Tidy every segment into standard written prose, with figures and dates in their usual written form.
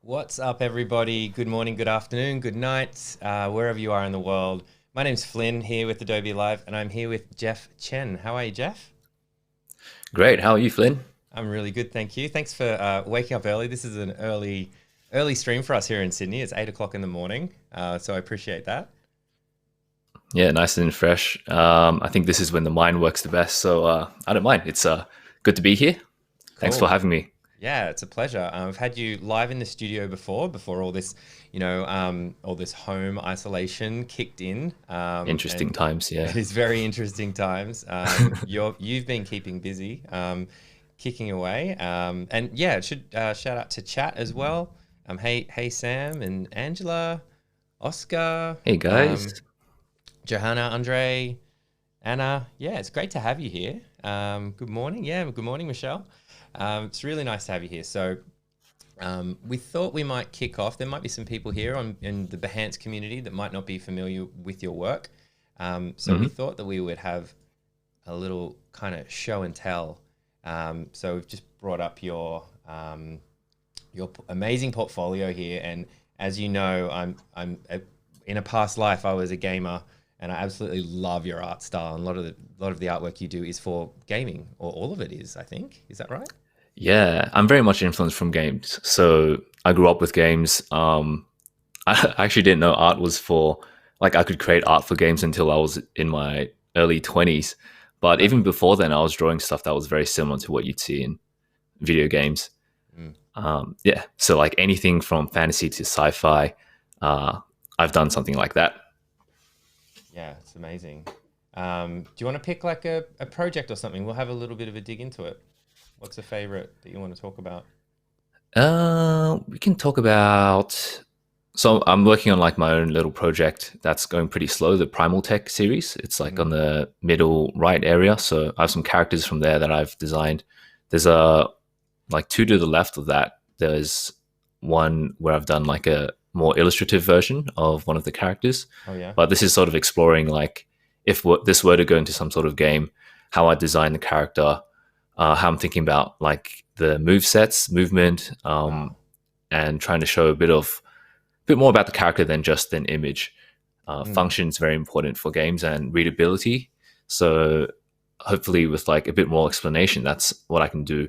What's up, everybody? Good morning, good afternoon, good night, wherever you are in the world. My name's Flynn here with Adobe Live, and I'm here with Chen. How are you, Jeff? Great. How are you, Flynn? I'm really good, thank you. Thanks for waking up early. This is an early stream for us here in Sydney. It's 8 o'clock in the morning, so I appreciate that. Yeah, nice and fresh. I think this is when the mind works the best, so I don't mind. It's good to be here. Thanks for Cool. having me. Yeah, it's a pleasure. I've had you live in the studio before all this, all this home isolation kicked in, Interesting and times. it Yeah. is very interesting times. You've been keeping busy, kicking away, and yeah, it should shout out to chat as well. Hey Sam and Angela, Oscar, Hey guys. Johanna, Andre, Anna. Yeah, it's great to have you here. Good morning. Yeah, good morning, Michelle. It's really nice to have you here. So we thought we might kick off. There might be some people here in the Behance community that might not be familiar with your work. So we Hmm. thought that we would have a little kind of show and tell. So we've just brought up your amazing portfolio here, and as you know, in a past life I was a gamer, and I absolutely love your art style. And a lot of the artwork you do is for gaming, or all of it is. I think, is that right? Yeah, I'm very much influenced from games. So I grew up with games. I actually didn't know art was for like I could create art for games until I was in my early 20s. But Okay. even before then, I was drawing stuff that was very similar to what you'd see in video games. Mm. Yeah, so like anything from fantasy to sci-fi, uh, I've done something like that. Yeah, it's amazing. Do you want to pick like a project or something? We'll have a little bit of a dig into it. What's a favorite that you want to talk about? We can talk about. So I'm working on like my own little project that's going pretty slow. The Primal Tech series. It's like Hmm. on the middle right area. So I have some characters from there that I've designed. There's a like two to the left of that. There's one where I've done like a more illustrative version of one of the characters. Oh yeah. But this is sort of exploring like if this were to go into some sort of game, how I design the character, how I'm thinking about like the move sets, movement, Wow. and trying to show a bit more about the character than just an image. Mm. Function is very important for games and readability. So hopefully, with like a bit more explanation, that's what I can do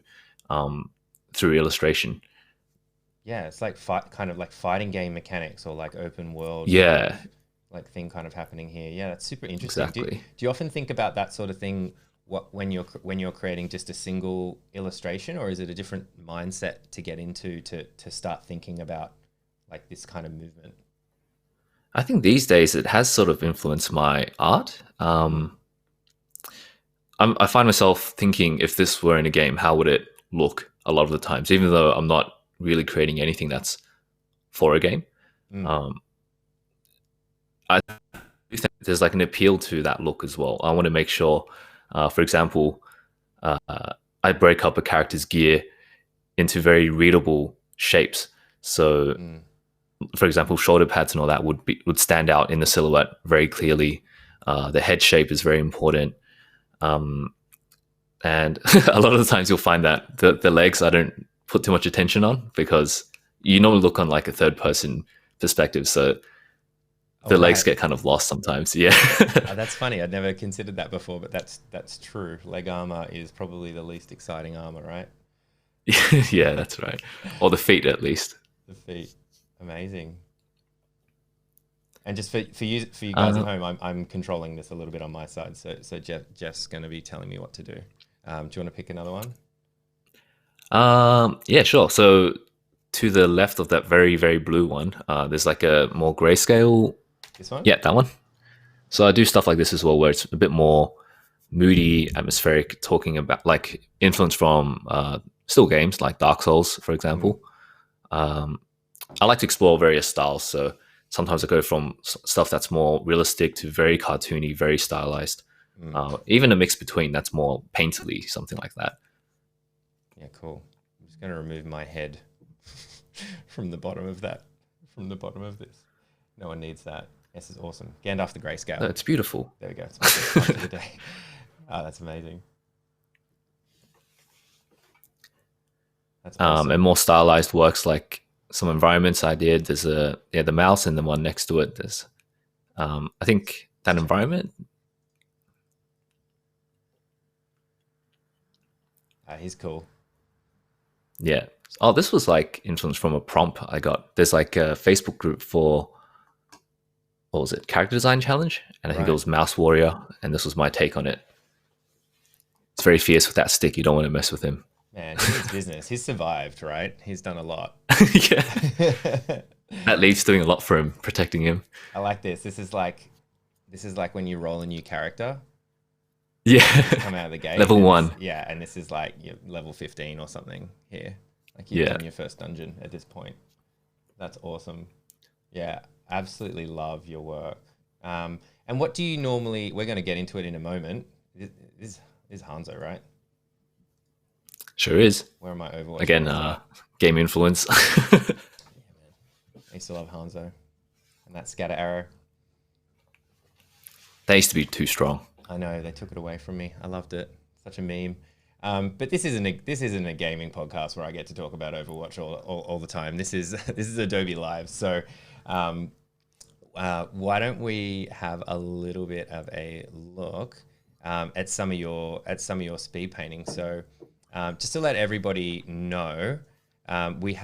um, through illustration. Yeah, it's like kind of like fighting game mechanics, or like open world kind of Yeah, like thing kind of happening here. Yeah, that's super interesting. Do exactly. you often think about that sort of thing when you're creating just a single illustration, or is it a different mindset to get into to start thinking about like this kind of movement? I think these days it has sort of influenced my art. Mm. I find myself thinking if this were in a game, how would it look a lot of the times, even though I'm not really creating anything that's for a game. Mm. Um, I do think there's like an appeal to that look as well. I want to make sure, for example, uh, I break up a character's gear into very readable shapes. So, Mm. for example, shoulder pads and all that would stand out in the silhouette very clearly. The head shape is very important. Um, and a lot of the times you'll find that the legs I don't put too much attention on because you normally look on like a third person perspective, so Oh, the legs right. get kind of lost sometimes. Yeah, That's funny. I'd never considered that before, but that's true. Leg armor is probably the least exciting armor, right? yeah, that's right. Or the feet at least. The feet. Amazing. And just for you guys at Uh, home, I'm controlling this a little bit on my side. So Jeff's going to be telling me what to do. Do you want to pick another one? yeah, sure. So to the left of that very very blue one, there's like a more grayscale. This one? Yeah, that one. So I do stuff like this as well, where it's a bit more moody, atmospheric, talking about like influence from still games like Dark Souls, for Mm, example. Um, I like to explore various styles. So sometimes I go from stuff that's more realistic to very cartoony, very stylized. mm. Even a mix between that's more painterly, something like that. Yeah, cool. I'm just going to remove my head from the bottom of that, from the bottom of this. No one needs that. This is awesome. Gandalf the Grayscale. It's beautiful. There we go. It's my first one for the day. Oh, that's amazing. That's And awesome. more stylized works like some environments I did. There's the mouse, and the one next to it. There's I think that environment. He's cool. Yeah. Oh, this was like influenced from a prompt I got. There's like a Facebook group for, what was it, character design challenge, and I think it Right. was Mouse Warrior, and this was my take on it. It's very fierce with that stick. You don't want to mess with him. Man, he means business. He's survived, right? He's done a lot. Yeah, that lead's doing a lot for him, protecting him. I like this. This is like when you roll a new character, Yeah, come out of the gate. level and one. Yeah, and this is like your level 15 or something here. Like you've Yeah, done your first dungeon at this point. That's awesome. Yeah, absolutely love your work. And what do you normally? We're going to get into it in a moment. Is Hanzo, right? sure is. Where am I Overwatch? Again, game influence. I used to love Hanzo and that scatter arrow. They used to be too strong. I know they took it away from me. I loved it. Such a meme. But this isn't a gaming podcast where I get to talk about Overwatch all the time. This is Adobe Live. So why don't we have a little bit of a look at some of your speed painting? So just to let everybody know, we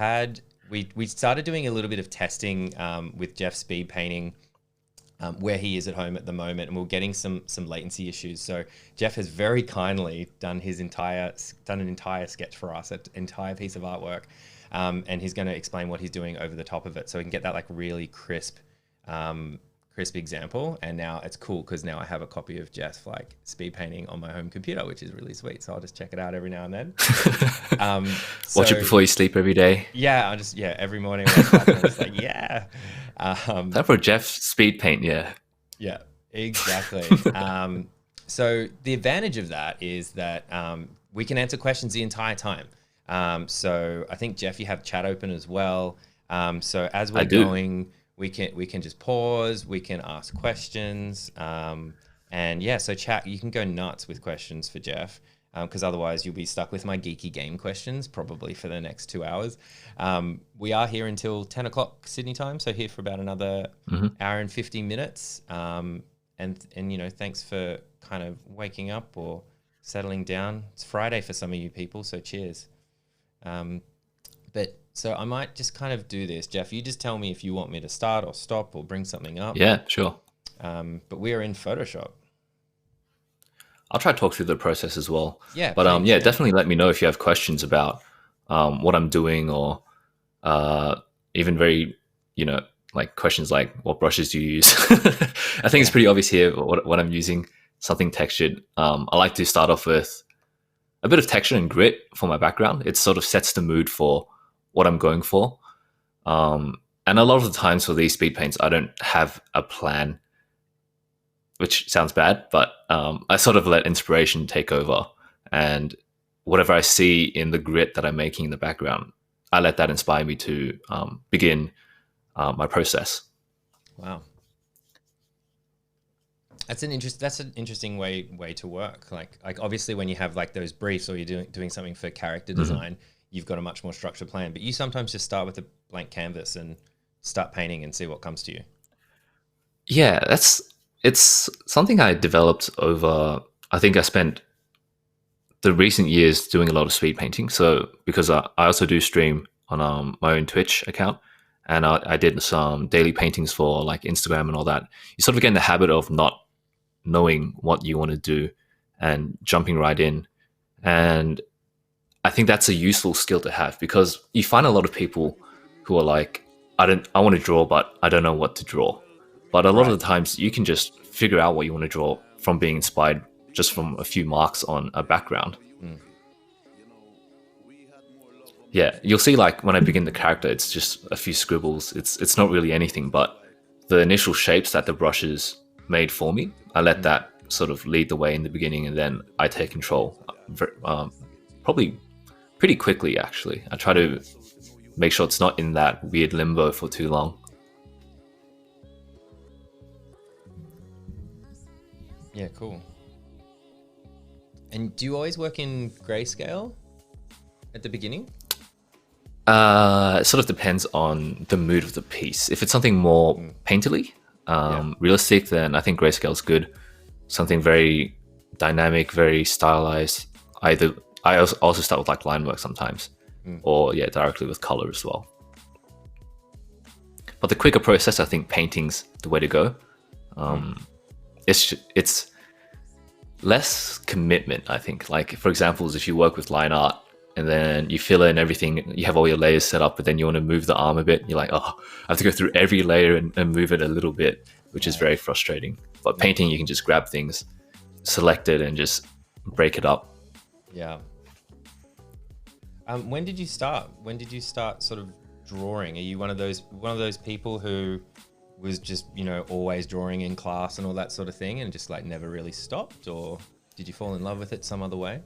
started doing a little bit of testing with Jeff's speed painting. Where he is at home at the moment, and we're getting some latency issues. So Jeff has very kindly done an entire sketch for us, an entire piece of artwork, and he's going to explain what he's doing over the top of it, so we can get that like really crisp example. And now it's cool because now I have a copy of Jeff's like speed painting on my home computer, which is really sweet. So I'll just check it out every now and then. Watch it before you sleep every day. Yeah, every morning when I wake up, I'm just like, yeah. That for Jeff speed paint, yeah. Yeah, exactly. So the advantage of that is that we can answer questions the entire time. So I think, Jeff, you have chat open as well. So as we're going, we can just pause, we can ask questions. And yeah, so chat, you can go nuts with questions for Jeff. Because otherwise you'll be stuck with my geeky game questions probably for the next 2 hours. We are here until 10 o'clock Sydney time, so here for about another hour and 50 minutes. And thanks for kind of waking up or settling down. It's Friday for some of you people, so cheers. But so I might just kind of do this. Jeff, you just tell me if you want me to start or stop or bring something up. Yeah, sure. But we are in Photoshop. I'll try to talk through the process as well. Yeah. But please, definitely let me know if you have questions about what I'm doing, or even very, like questions like what brushes do you use? I think it's pretty obvious here what I'm using, something textured. I like to start off with a bit of texture and grit for my background. It sort of sets the mood for what I'm going for. And a lot of the times for these speed paints, I don't have a plan, which sounds bad, but I sort of let inspiration take over, and whatever I see in the grit that I'm making in the background, I let that inspire me to begin my process. Wow. That's an interesting way to work. Like obviously when you have like those briefs, or you're doing something for character design, you've got a much more structured plan, but you sometimes just start with a blank canvas and start painting and see what comes to you. Yeah, it's something I developed over, I think I spent the recent years doing a lot of speed painting. So because I also do stream on my own Twitch account, and I did some daily paintings for like Instagram and all that. You sort of get in the habit of not knowing what you want to do and jumping right in. And I think that's a useful skill to have, because you find a lot of people who are like, I want to draw, but I don't know what to draw. But a lot of the times you can just figure out what you want to draw from being inspired just from a few marks on a background. Yeah, you'll see like when I begin the character, it's just a few scribbles. It's not really anything, but the initial shapes that the brushes made for me, I let that sort of lead the way in the beginning, and then I take control. Probably pretty quickly, actually. I try to make sure it's not in that weird limbo for too long. Yeah, cool. And do you always work in grayscale at the beginning? It sort of depends on the mood of the piece. If it's something more painterly, Yeah. realistic, then I think grayscale is good. Something very dynamic, very stylized. Either I also start with like line work sometimes, or yeah, directly with color as well. But the quicker process, I think painting's the way to go. It's less commitment, I think. Like for example, if you work with line art and then you fill in everything, you have all your layers set up, but then you want to move the arm a bit, you're like, oh, I have to go through every layer and move it a little bit, which is very frustrating. But painting, you can just grab things, select it, and just break it up. Yeah. When did you start? When did you start sort of drawing? Are you one of those people who was just, you know, always drawing in class and all that sort of thing and just like never really stopped, or did you fall in love with it some other way?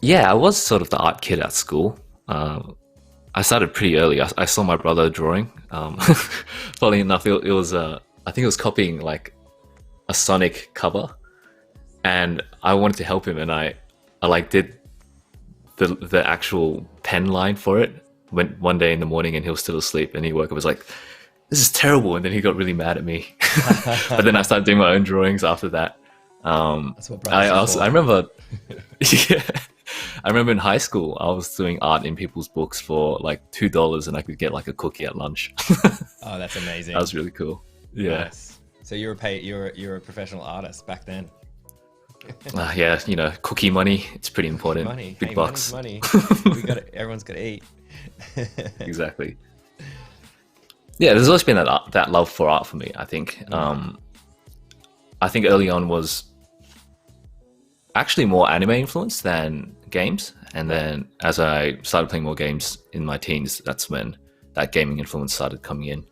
Yeah, I was sort of the art kid at school. I started pretty early. I saw my brother drawing. Funny enough, it was I think it was copying like a Sonic cover, and I wanted to help him, and I like did the actual pen line for it. Went one day in the morning, and he was still asleep, and he woke up, was like, "This is terrible," and then he got really mad at me. But then I started doing my own drawings after that. That's what I remember, yeah, I remember in high school I was doing art in people's books for like $2, and I could get like a cookie at lunch. Oh, that's amazing. That was really cool. Yeah. Nice. So you're a professional artist back then. Yeah, you know, cookie money. It's pretty important. Money, Big bucks. Money. Everyone's got to eat. Exactly. Yeah, there's always been that love for art for me. I think. I think early on was actually more anime influenced than games, and then as I started playing more games in my teens, that's when that gaming influence started coming in.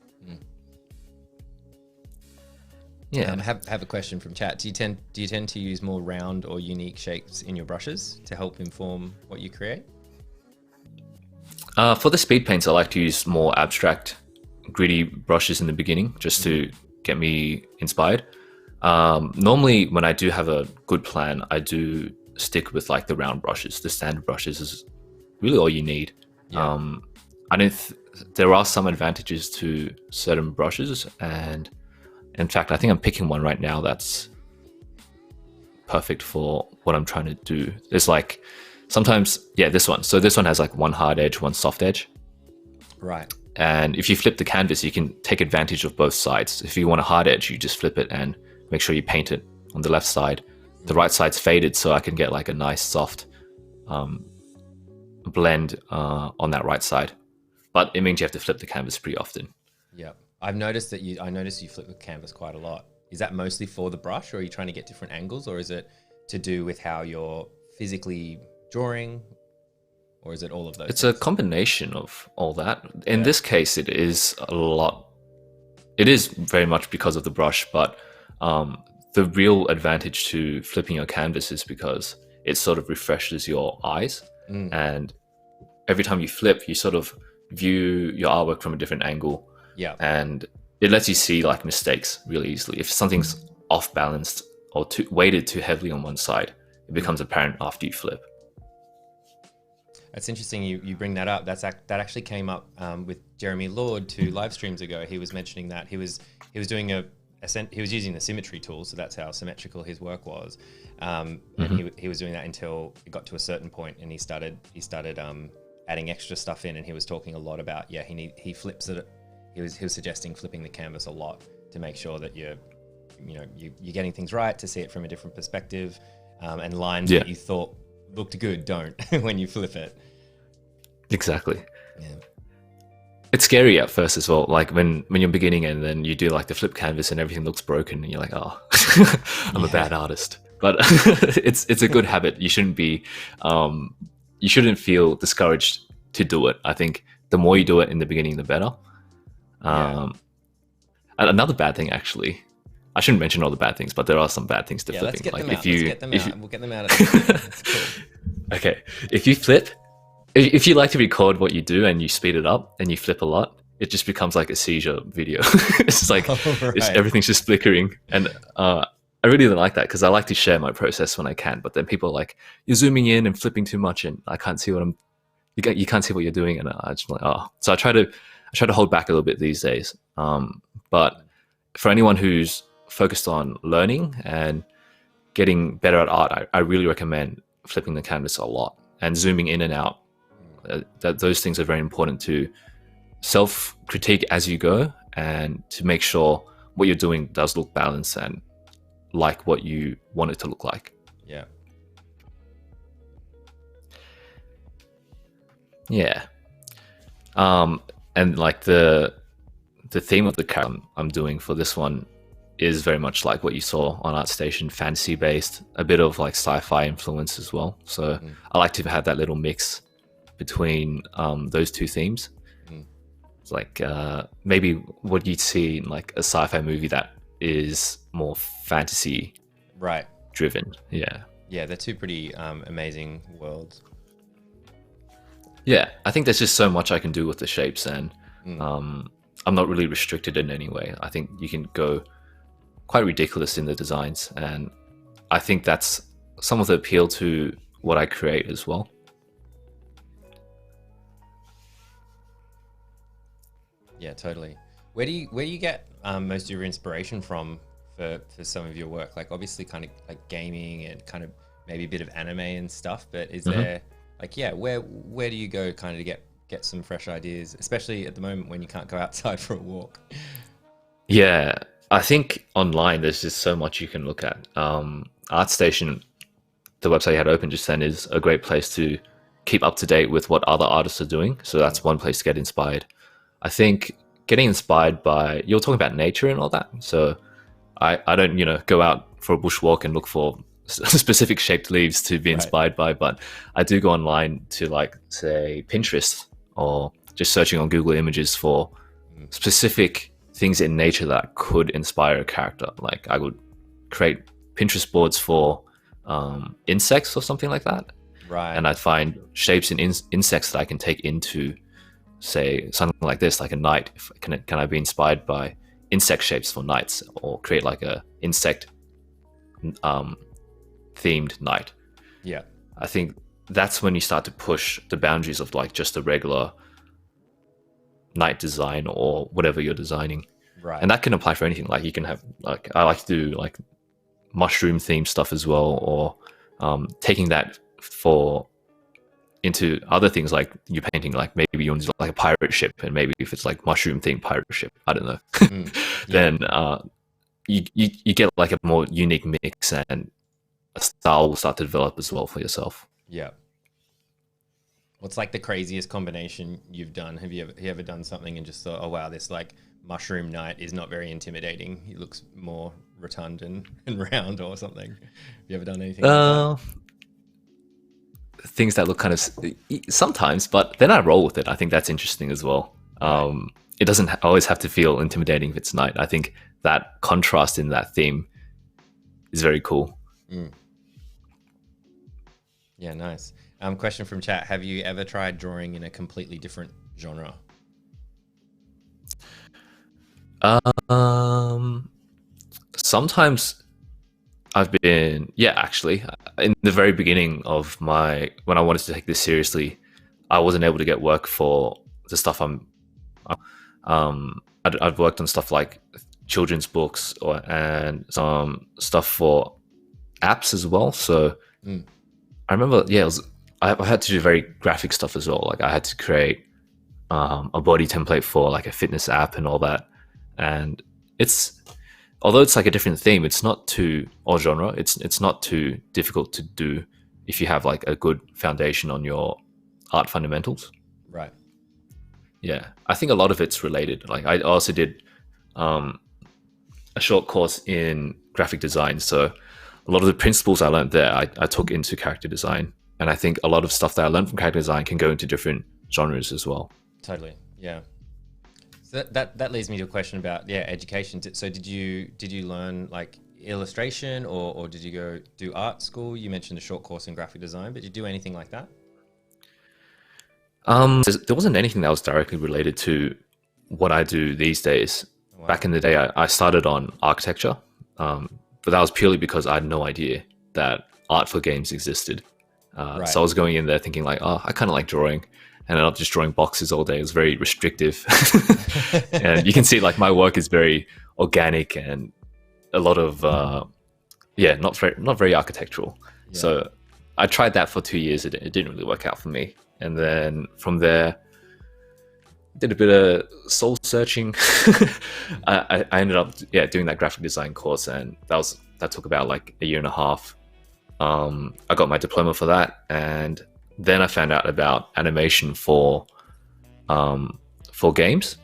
Yeah. Have a question from chat. Do you tend to use more round or unique shapes in your brushes to help inform what you create? For the speed paints, I like to use more abstract, gritty brushes in the beginning, just to get me inspired. Normally, when I do have a good plan, I do stick with like the round brushes. The standard brushes is really all you need. Yeah. There are some advantages to certain brushes, and in fact, I think I'm picking one right now that's perfect for what I'm trying to do. There's like sometimes, yeah, this one. So this one has like one hard edge, one soft edge. Right. And if you flip the canvas, you can take advantage of both sides. If you want a hard edge, you just flip it and make sure you paint it on the left side. The right side's faded, so I can get like a nice soft blend on that right side. But it means you have to flip the canvas pretty often. Yeah. I noticed you flip the canvas quite a lot. Is that mostly for the brush, or are you trying to get different angles, or is it to do with how you're physically drawing, or is it all of those? It's a combination of all that. In this case, it is a lot. It is very much because of the brush, but the real advantage to flipping your canvas is because it sort of refreshes your eyes, and every time you flip, you sort of view your artwork from a different angle. Yeah. And it lets you see like mistakes really easily. If something's off balanced or weighted too heavily on one side, it becomes apparent after you flip. That's interesting. You bring that up. That actually came up with Jeremy Lord 2 live streams ago. He was mentioning that he was doing he was using the symmetry tool, so that's how symmetrical his work was. And he was doing that until it got to a certain point, and he started adding extra stuff in, and he was talking a lot about he flips it. He was suggesting flipping the canvas a lot to make sure that you're getting things right, to see it from a different perspective, and lines that you thought looked good don't when you flip it. Exactly. Yeah. It's scary at first as well, like when you're beginning and then you do like the flip canvas and everything looks broken and you're like, oh, I'm a bad artist. But it's a good habit. You shouldn't be you shouldn't feel discouraged to do it. I think the more you do it in the beginning, the better. And another bad thing, actually, I shouldn't mention all the bad things, but there are some bad things to flipping. Let's get like them if out. you, Let's get them out. We'll get them out at the end. That's cool. Okay, if you flip, if you like to record what you do and you speed it up and you flip a lot, it just becomes like a seizure video. It's like everything's just flickering, and I really don't like that because I like to share my process when I can. But then people are like, "You're zooming in and flipping too much, and I can't see what I'm you can't see what you're doing, and I just like, oh. So I try to hold back a little bit these days. But for anyone who's focused on learning and getting better at art, I really recommend flipping the canvas a lot and zooming in and out. Those things are very important to self-critique as you go, and to make sure what you're doing does look balanced and like what you want it to look like. Yeah. Yeah. And like the theme of the character I'm doing for this one is very much like what you saw on ArtStation, fantasy based, a bit of like sci-fi influence as well. So I like to have that little mix between those two themes. It's like maybe what you'd see in like a sci-fi movie that is more fantasy driven. Yeah. Yeah, they're two pretty amazing worlds. Yeah, I think there's just so much I can do with the shapes, and I'm not really restricted in any way. I think you can go quite ridiculous in the designs, and I think that's some of the appeal to what I create as well. Yeah, totally. Where do you get most of your inspiration from for some of your work? Like obviously kind of like gaming and kind of maybe a bit of anime and stuff, but is there like, yeah, where do you go kind of to get some fresh ideas, especially at the moment when you can't go outside for a walk? Yeah, I think online there's just so much you can look at. ArtStation, the website you had open just then, is a great place to keep up to date with what other artists are doing. So that's one place to get inspired. I think getting inspired by, you're talking about nature and all that. So I don't, go out for a bushwalk and look for specific shaped leaves to be inspired by, but I do go online to like say Pinterest, or just searching on Google Images for specific things in nature that could inspire a character. Like I would create Pinterest boards for insects or something like that. Right. And I'd find shapes in insects that I can take into, say, something like this, like a knight. Can I be inspired by insect shapes for knights, or create like a insect themed knight? Yeah. I think that's when you start to push the boundaries of like just a regular knight design or whatever you're designing. Right. And that can apply for anything. Like you can have, like, I like to do like mushroom themed stuff as well, or taking that into other things, like you're painting, like maybe you want to do like a pirate ship, and maybe if it's like mushroom themed pirate ship, I don't know, then you get like a more unique mix, and a style will start to develop as well for yourself. Yeah. What's like the craziest combination you've done? Have you ever done something and just thought, oh wow, this like mushroom knight is not very intimidating, he looks more rotund and round or something? Have you ever done anything like that? Things that look kind of sometimes, but then I roll with it. I think that's interesting as well. It doesn't always have to feel intimidating if it's night. I think that contrast in that theme is very cool. Yeah, nice. Question from chat: have you ever tried drawing in a completely different genre? Sometimes I've been, actually, in the very beginning of when I wanted to take this seriously, I wasn't able to get work for the stuff I'd worked on stuff like children's books and some stuff for apps as well. So I remember, I had to do very graphic stuff as well. Like I had to create a body template for like a fitness app and all that. And although it's like a different theme, it's not too, or genre, it's not too difficult to do if you have like a good foundation on your art fundamentals. Right. Yeah, I think a lot of it's related. Like I also did a short course in graphic design, so a lot of the principles I learned there, I took into character design, and I think a lot of stuff that I learned from character design can go into different genres as well. Totally, yeah. So that leads me to a question about education. So did you learn like illustration, or did you go do art school? You mentioned a short course in graphic design, but did you do anything like that? There wasn't anything that was directly related to what I do these days. Wow. Back in the day, I started on architecture, but that was purely because I had no idea that art for games existed. Right. So I was going in there thinking like, oh, I kind of like drawing. and not just drawing boxes all day. It was very restrictive. And you can see like my work is very organic and a lot of not very architectural. Yeah. So I tried that for 2 years. It didn't really work out for me. And then from there, did a bit of soul searching. I ended up doing that graphic design course, and that took about like a year and a half. I got my diploma for that, and then I found out about animation for games,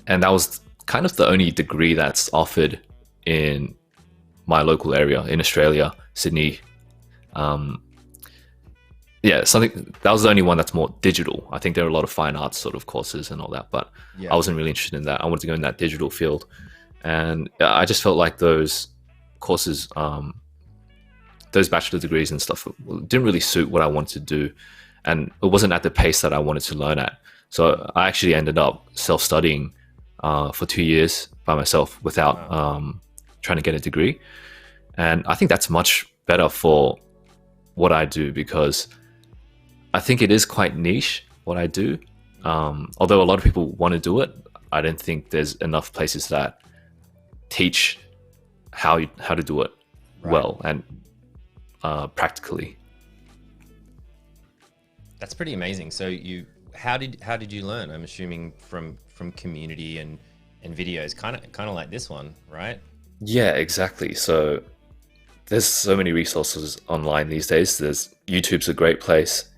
and that was kind of the only degree that's offered in my local area in Australia, Sydney. Something that was the only one that's more digital. I think there are a lot of fine arts sort of courses and all that, but I wasn't really interested in that. I wanted to go in that digital field, and I just felt like those courses, those bachelor degrees and stuff, didn't really suit what I wanted to do, and it wasn't at the pace that I wanted to learn at. So I actually ended up self-studying for 2 years by myself without trying to get a degree, and I think that's much better for what I do, because I think it is quite niche what I do. Although a lot of people want to do it, I don't think there's enough places that teach how to do it well and practically. That's pretty amazing. So how did you learn? I'm assuming from community and videos, kind of like this one, right? Yeah, exactly. So there's so many resources online these days. YouTube's a great place.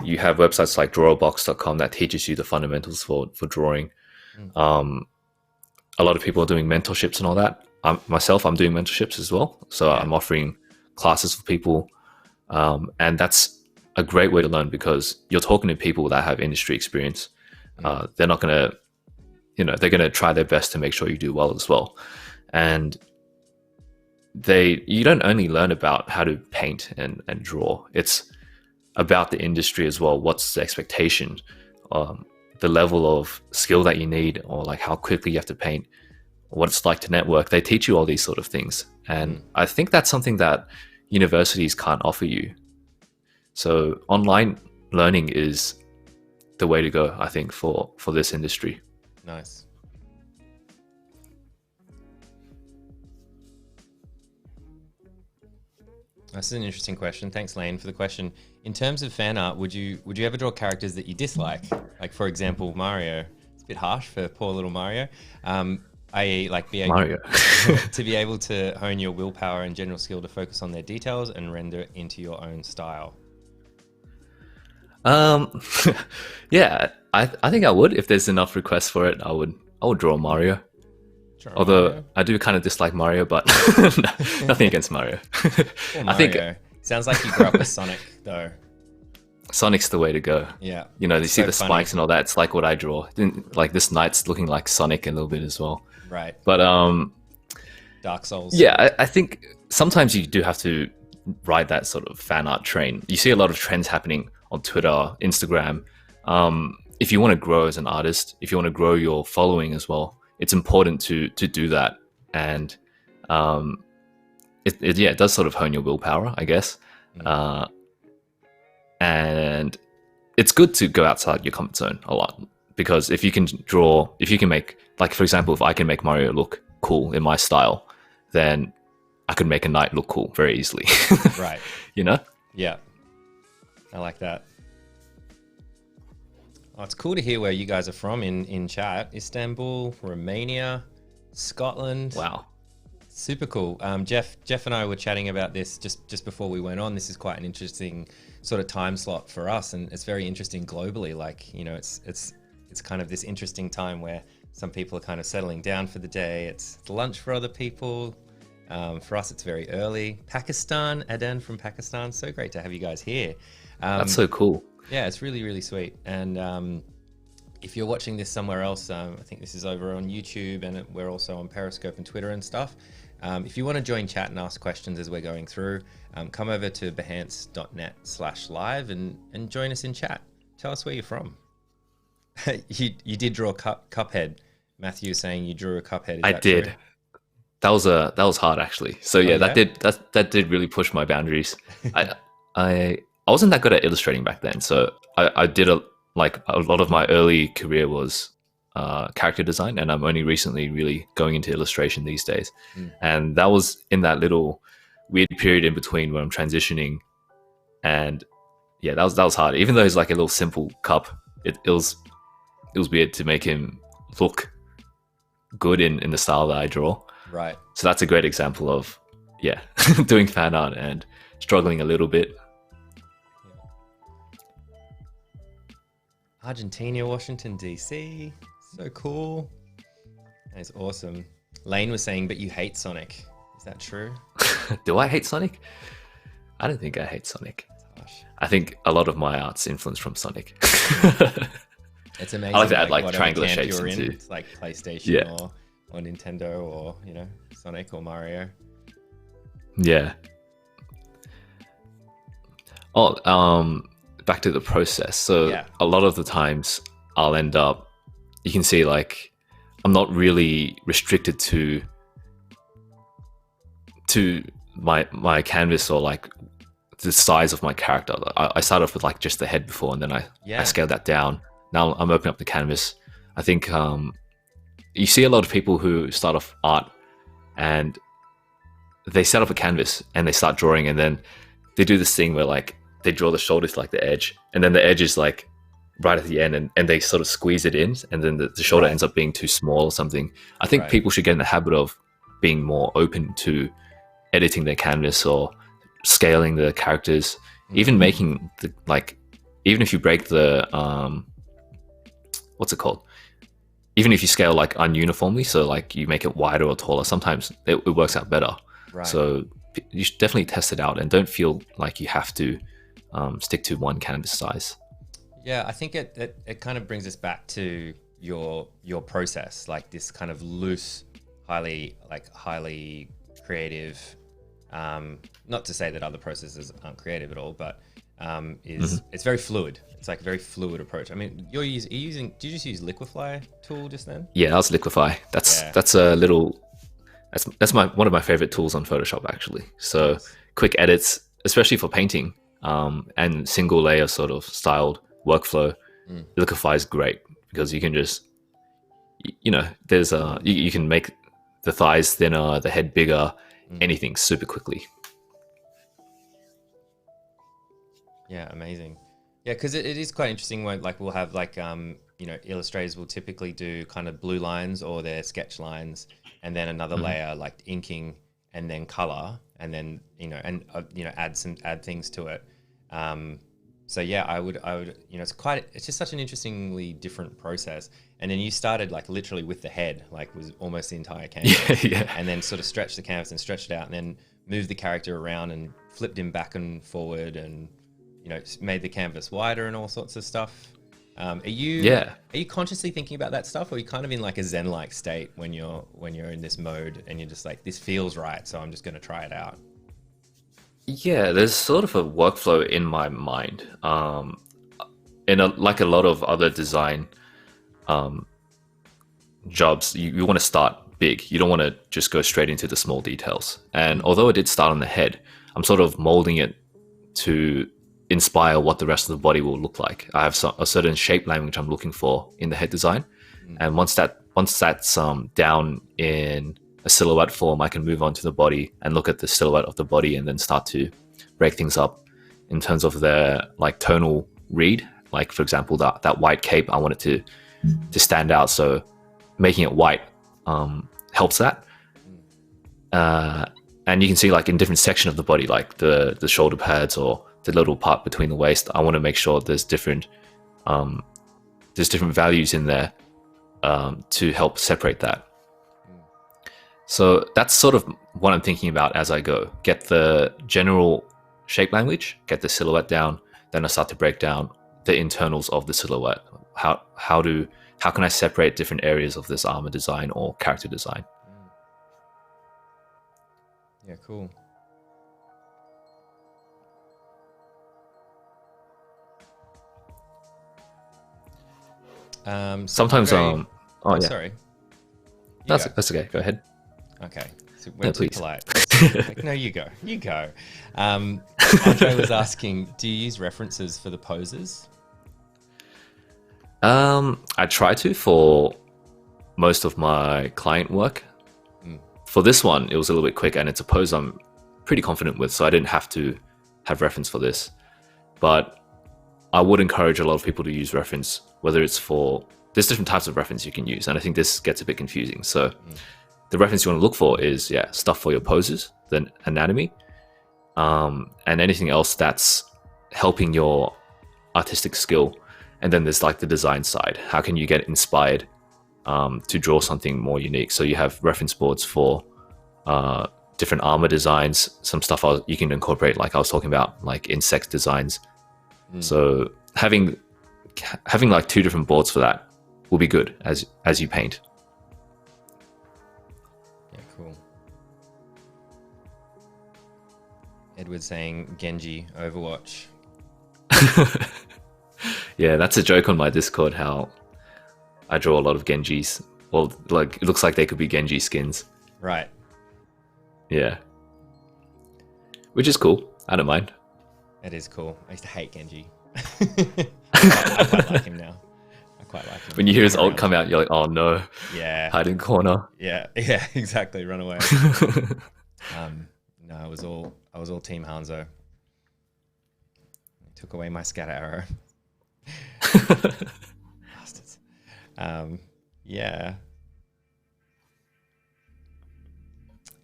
You have websites like drawrbox.com that teaches you the fundamentals for drawing. A lot of people are doing mentorships and all that. I'm doing mentorships as well. So I'm offering classes for people. And that's a great way to learn, because you're talking to people that have industry experience. They're not going to, they're going to try their best to make sure you do well as well. And you don't only learn about how to paint and draw. It's about the industry as well. What's the expectation, the level of skill that you need, or like how quickly you have to paint, what it's like to network. They teach you all these sort of things, and I think that's something that universities can't offer you. So online learning is the way to go, I think, for this industry. Nice. That's an interesting question. Thanks, Lane, for the question. In terms of fan art, would you ever draw characters that you dislike? Like, for example, Mario. It's a bit harsh for poor little Mario. I.e., like Mario. to be able to hone your willpower and general skill to focus on their details and render it into your own style. Yeah, I think I would. If there's enough requests for it, I would draw Mario. Although Mario. I do kind of dislike Mario, but nothing against Mario. Mario. I think sounds like you grew up with Sonic, though. Sonic's the way to go. Yeah, you see the spikes and all that. It's like what I draw. Like this knight's looking like Sonic a little bit as well. Right. But Dark Souls. Yeah, I think sometimes you do have to ride that sort of fan art train. You see a lot of trends happening on Twitter, Instagram. If you want to grow as an artist, if you want to grow your following as well, it's important to do that. And it does sort of hone your willpower, I guess. And it's good to go outside your comfort zone a lot, because if you can make, like, for example, if I can make Mario look cool in my style, then I could make a knight look cool very easily. Right. Yeah. I like that. Oh, it's cool to hear where you guys are from in chat. Istanbul, Romania, Scotland. Wow. Super cool. Jeff and I were chatting about this just before we went on. This is quite an interesting sort of time slot for us, and it's very interesting globally. Like, it's kind of this interesting time where some people are kind of settling down for the day. It's lunch for other people. For us, it's very early. Pakistan, Aden from Pakistan. So great to have you guys here. That's so cool. Yeah, it's really, really sweet. And if you're watching this somewhere else, I think this is over on YouTube, and we're also on Periscope and Twitter and stuff. If you want to join chat and ask questions as we're going through, come over to behance.net/live and join us in chat. Tell us where you're from. You did draw Cuphead. Matthew saying you drew a Cuphead. I did. True? That was hard, actually. So yeah, that did really push my boundaries. I I wasn't that good at illustrating back then. So I did a lot of my early career was character design, and I'm only recently really going into illustration these days. And that was in that little weird period in between where I'm transitioning, and yeah, that was hard. Even though it's like a little simple cup, it was weird to make him look good in the style that I draw. Right. So that's a great example of doing fan art and struggling a little bit. Argentina, Washington, DC. So cool. That's awesome. Lane was saying, but you hate Sonic. Is that true? Do I hate Sonic? I don't think I hate Sonic. Gosh. I think a lot of my art's influenced from Sonic. It's amazing. I like to add like triangular shapes into it's like PlayStation or Nintendo or, you know, Sonic or Mario. Yeah. Oh, back to the process. So a lot of the times I'll end up, you can see like I'm not really restricted to my canvas or like the size of my character. I start off with like just the head before, and then I scale that down. Now I'm opening up the canvas. I think you see a lot of people who start off art and they set up a canvas and they start drawing, and then they do this thing where like they draw the shoulders like the edge, and then the edge is like right at the end, and they sort of squeeze it in, and then the shoulder ends up being too small or something. I think people should get in the habit of being more open to editing their canvas or scaling the characters, even making the like, even if you break the what's it called? Even if you scale like ununiformly, so like you make it wider or taller, sometimes it works out better. Right. So you should definitely test it out and don't feel like you have to stick to one canvas size. Yeah, I think it kind of brings us back to your process, like this kind of loose, highly creative. Not to say that other processes aren't creative at all, but it's very fluid. It's like a very fluid approach. I mean, did you just use Liquify tool just then? Yeah, that was Liquify. That's a little, that's one of my favorite tools on Photoshop actually. So quick edits, especially for painting, and single layer sort of styled workflow. Liquify is great because you can just, there's you can make the thighs thinner, the head bigger, anything super quickly. Yeah, amazing. Yeah, because it is quite interesting when like we'll have like illustrators will typically do kind of blue lines or their sketch lines, and then another layer like inking, and then color, and then add things to it. So yeah, I would it's just such an interestingly different process. And then you started like literally with the head, like was almost the entire canvas, and then sort of stretched the canvas and stretched it out, and then moved the character around and flipped him back and forward, and made the canvas wider and all sorts of stuff. Are you consciously thinking about that stuff, or are you kind of in like a Zen-like state when you're in this mode and you're just like, this feels right, so I'm just going to try it out? Yeah, there's sort of a workflow in my mind. Like a lot of other design jobs, you want to start big. You don't want to just go straight into the small details. And although it did start on the head, I'm sort of molding it to inspire what the rest of the body will look like. I have a certain shape language I'm looking for in the head design, and once that's down in a silhouette form, I can move on to the body and look at the silhouette of the body, and then start to break things up in terms of their like tonal read. Like for example, that white cape, I want it to stand out, so making it white helps that. And you can see like in different section of the body, like the shoulder pads or the little part between the waist, I want to make sure there's different values in there to help separate that. So that's sort of what I'm thinking about as I go. Get the general shape language, get the silhouette down, then I start to break down the internals of the silhouette. How can I separate different areas of this armor design or character design? Yeah, cool. Sometimes sorry. That's okay. Go ahead. Okay. So we're too polite. Like, no, you go. Andre was asking, do you use references for the poses? I try to for most of my client work. For this one, it was a little bit quick, and it's a pose I'm pretty confident with, so I didn't have to have reference for this. But I would encourage a lot of people to use reference, whether it's for, there's different types of reference you can use, and I think this gets a bit confusing. So the reference you want to look for is, stuff for your poses, then anatomy, and anything else that's helping your artistic skill. And then there's like the design side. How can you get inspired to draw something more unique? So you have reference boards for different armor designs, some stuff you can incorporate, like I was talking about, like insect designs. So having like 2 different boards for that will be good as you paint. Yeah, cool. Edward saying Genji Overwatch. Yeah, that's a joke on my Discord, how I draw a lot of Genjis. Well, like, it looks like they could be Genji skins. Right. Yeah. Which is cool. I don't mind. It is cool. I used to hate Genji. I quite like him now. I quite like him. When you hear his ult come out, you're like, oh no. Yeah. Hide in corner. Yeah, exactly. Run away. No, I was all Team Hanzo. He took away my scatter arrow. Bastards. Yeah.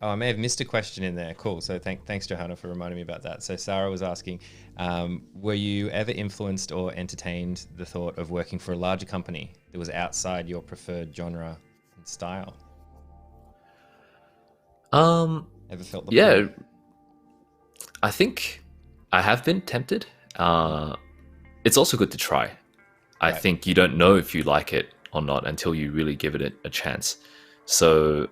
Oh, I may have missed a question in there. Cool. So thanks, Johanna, for reminding me about that. So Sarah was asking, were you ever influenced or entertained the thought of working for a larger company that was outside your preferred genre and style? Ever felt the pull? I think I have been tempted. It's also good to try. I think you don't know if you like it or not until you really give it a chance. So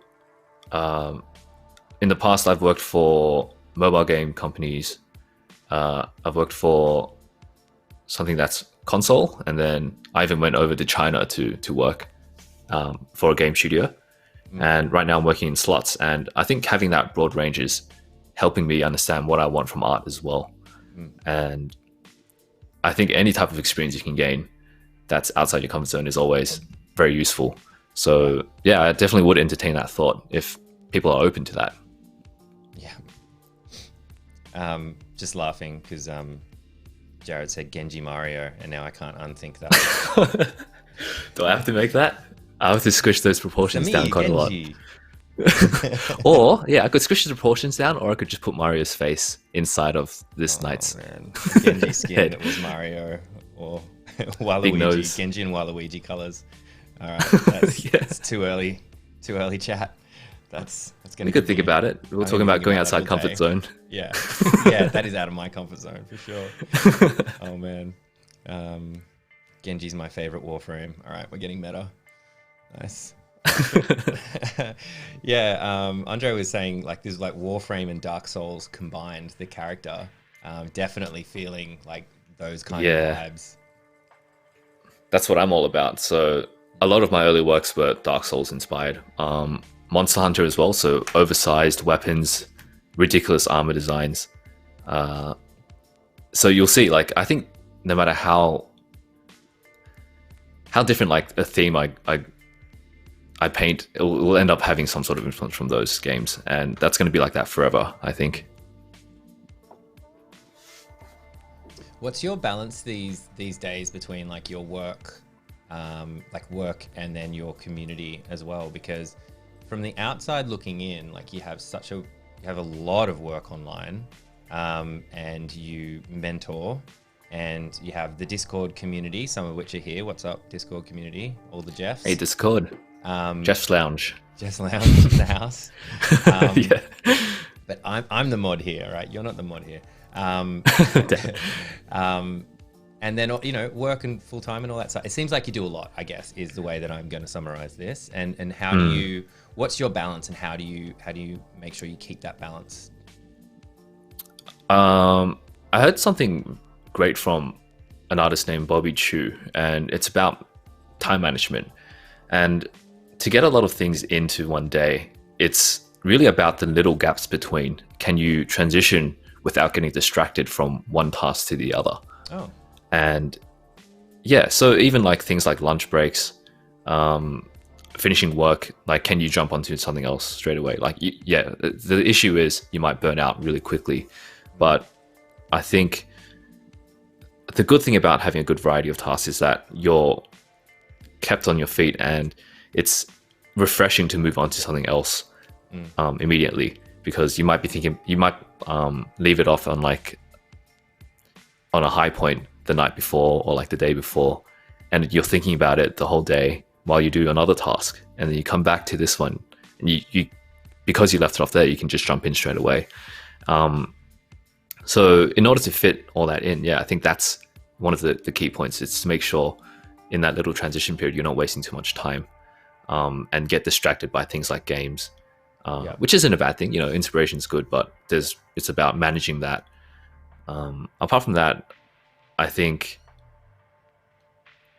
in the past, I've worked for mobile game companies. I've worked for something that's console, and then I even went over to China to work for a game studio. And right now I'm working in slots, and I think having that broad range is helping me understand what I want from art as well. And I think any type of experience you can gain that's outside your comfort zone is always very useful. So yeah, I definitely would entertain that thought if people are open to that. Yeah. Just laughing because Jared said Genji Mario, and now I can't unthink that. Do I have to make that? I have to squish those proportions down quite Genji. a lot. Or I could squish the proportions down, or I could just put Mario's face inside of this knight's Genji skin that was Mario, or Waluigi, Genji and Waluigi colors. All right, that's too early chat. That's gonna. You could think about it. We're talking about going outside comfort zone. Yeah, that is out of my comfort zone for sure. Oh man, Genji's my favorite Warframe. All right, we're getting meta. Nice. Andre was saying like this is like Warframe and Dark Souls combined, the character. Definitely feeling like those kind of vibes. That's what I'm all about. So a lot of my early works were Dark Souls inspired. Monster Hunter as well, so oversized weapons, ridiculous armor designs. So you'll see, like, I think no matter how different like a theme I paint, it will end up having some sort of influence from those games, and that's going to be like that forever, I think. What's your balance these days between like your work, work and then your community as well? Because from the outside looking in, like you have a lot of work online, and you mentor, and you have the Discord community, some of which are here. What's up, Discord community? All the Jeffs. Hey, Discord. Jeff's Lounge. Jeff's Lounge in the house. Yeah. But I'm the mod here, right? You're not the mod here. And then, work and full time and all that stuff. It seems like you do a lot, I guess, is the way that I'm going to summarize this. And how do you? What's your balance, and how do you make sure you keep that balance? I heard something great from an artist named Bobby Chu, and it's about time management. And to get a lot of things into one day, it's really about the little gaps between. Can you transition without getting distracted from one task to the other. Oh. And yeah, so even like things like lunch breaks, finishing work, like can you jump onto something else straight away? Like, yeah, the issue is you might burn out really quickly. But I think the good thing about having a good variety of tasks is that you're kept on your feet, and it's refreshing to move on to something else immediately, because you might be thinking, you might leave it off on like on a high point the night before or like the day before, and you're thinking about it the whole day while you do another task, and then you come back to this one, and you because you left it off there, you can just jump in straight away. So in order to fit all that in, yeah, I think that's one of the key points. It's to make sure in that little transition period you're not wasting too much time, and get distracted by things like games, which isn't a bad thing. You know, inspiration is good, but it's about managing that. Apart from that, I think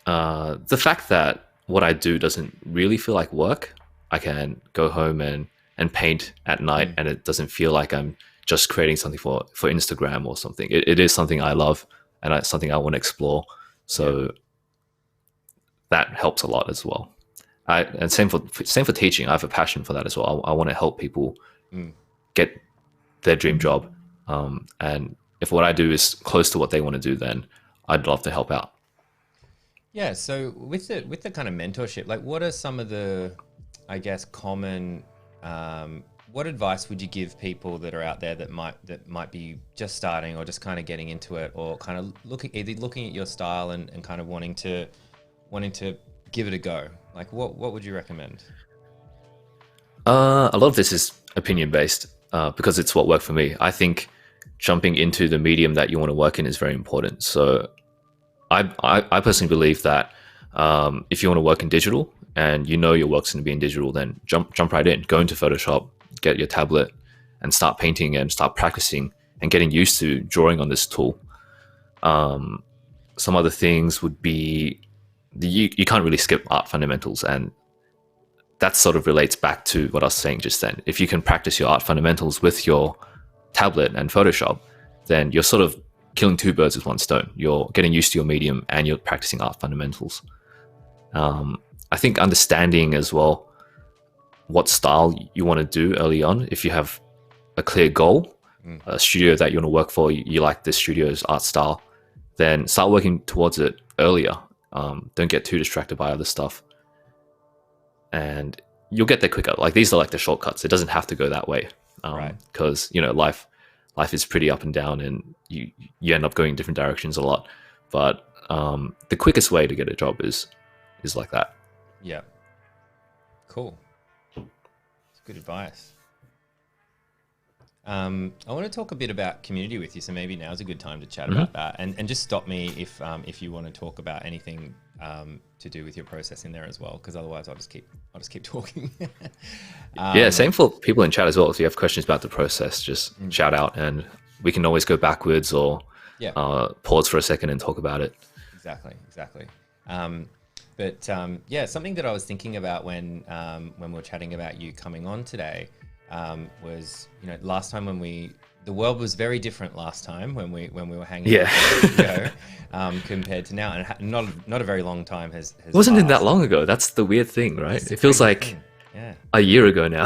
the fact that what I do doesn't really feel like work. I can go home and paint at night, and it doesn't feel like I'm just creating something for Instagram or something. It is something I love, and it's something I want to explore. So that helps a lot as well. And same for teaching. I have a passion for that as well. I want to help people get their dream job, and if what I do is close to what they want to do, then I'd love to help out. Yeah. So with the kind of mentorship, like, what are some of the, I guess, common, what advice would you give people that are out there that might be just starting or just kind of getting into it, or kind of looking at your style and kind of wanting to give it a go? Like, what would you recommend? A lot of this is opinion based, because it's what worked for me. I think jumping into the medium that you want to work in is very important. So I personally believe that if you want to work in digital and you know your work's going to be in digital, then jump right in. Go into Photoshop, get your tablet, and start painting and start practicing and getting used to drawing on this tool. Some other things would be you can't really skip art fundamentals, and that sort of relates back to what I was saying just then. If you can practice your art fundamentals with your tablet and Photoshop, then you're sort of killing two birds with one stone. You're getting used to your medium and you're practicing art fundamentals. I think understanding as well what style you want to do early on. If you have a clear goal, a studio that you want to work for, you like this studio's art style, then start working towards it earlier. Don't get too distracted by other stuff, and you'll get there quicker. Like, these are like the shortcuts. It doesn't have to go that way, because you know, life is pretty up and down, and you end up going in different directions a lot. But the quickest way to get a job is like that. Yeah. Cool. It's good advice. I want to talk a bit about community with you, so maybe now's a good time to chat about that, and just stop me if you want to talk about anything to do with your process in there as well, because otherwise I'll just keep talking. Yeah, same for people in chat as well. If you have questions about the process, just shout out, and we can always go backwards or pause for a second and talk about it. Exactly. But something that I was thinking about when we were chatting about you coming on today. Was, you know, last time the world was very different last time when we were hanging out compared to now, and not a very long time has wasn't passed. It that long ago? That's the weird thing, right? It feels like a year ago now.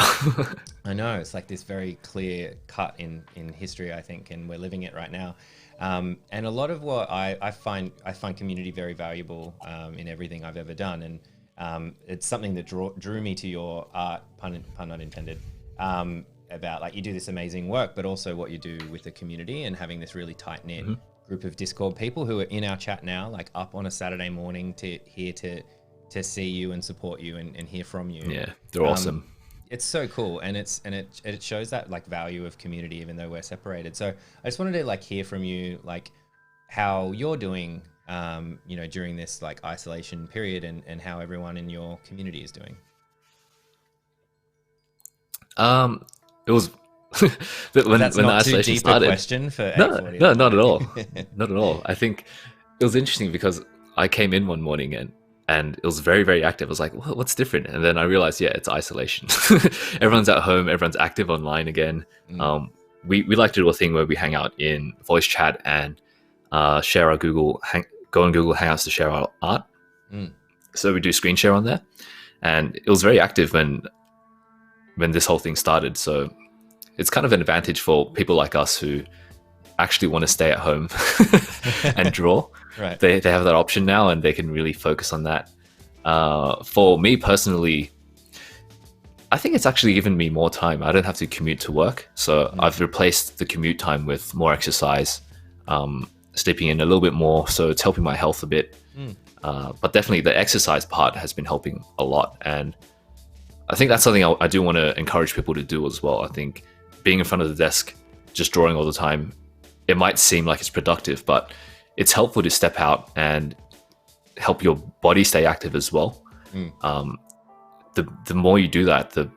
I know, it's like this very clear cut in history, I think, and we're living it right now. And a lot of what I find community very valuable in everything I've ever done, and it's something that drew me to your art, pun not intended. About, like, you do this amazing work, but also what you do with the community and having this really tight knit group of Discord people who are in our chat now, like up on a Saturday morning to see you and support you and hear from you. Yeah, they're awesome. It's so cool, and it shows that, like, value of community even though we're separated. So I just wanted to, like, hear from you, like, how you're doing, you know, during this, like, isolation period, and how everyone in your community is doing. It was when the isolation started. Question for no, not at all. Not at all. I think it was interesting because I came in one morning and it was very, very active. I was like, what's different? And then I realized, it's isolation. Everyone's at home. Everyone's active online again. we like to do a thing where we hang out in voice chat and share our go on Google Hangouts to share our art. So we do screen share on there, and it was very active when this whole thing started. So it's kind of an advantage for people like us who actually want to stay at home and draw. Right. They have that option now, and they can really focus on that. For me personally, I think it's actually given me more time. I don't have to commute to work. So I've replaced the commute time with more exercise, sleeping in a little bit more. So it's helping my health a bit. But definitely the exercise part has been helping a lot. And I think that's something I do want to encourage people to do as well. I think being in front of the desk, just drawing all the time, it might seem like it's productive, but it's helpful to step out and help your body stay active as well. The more you do that, the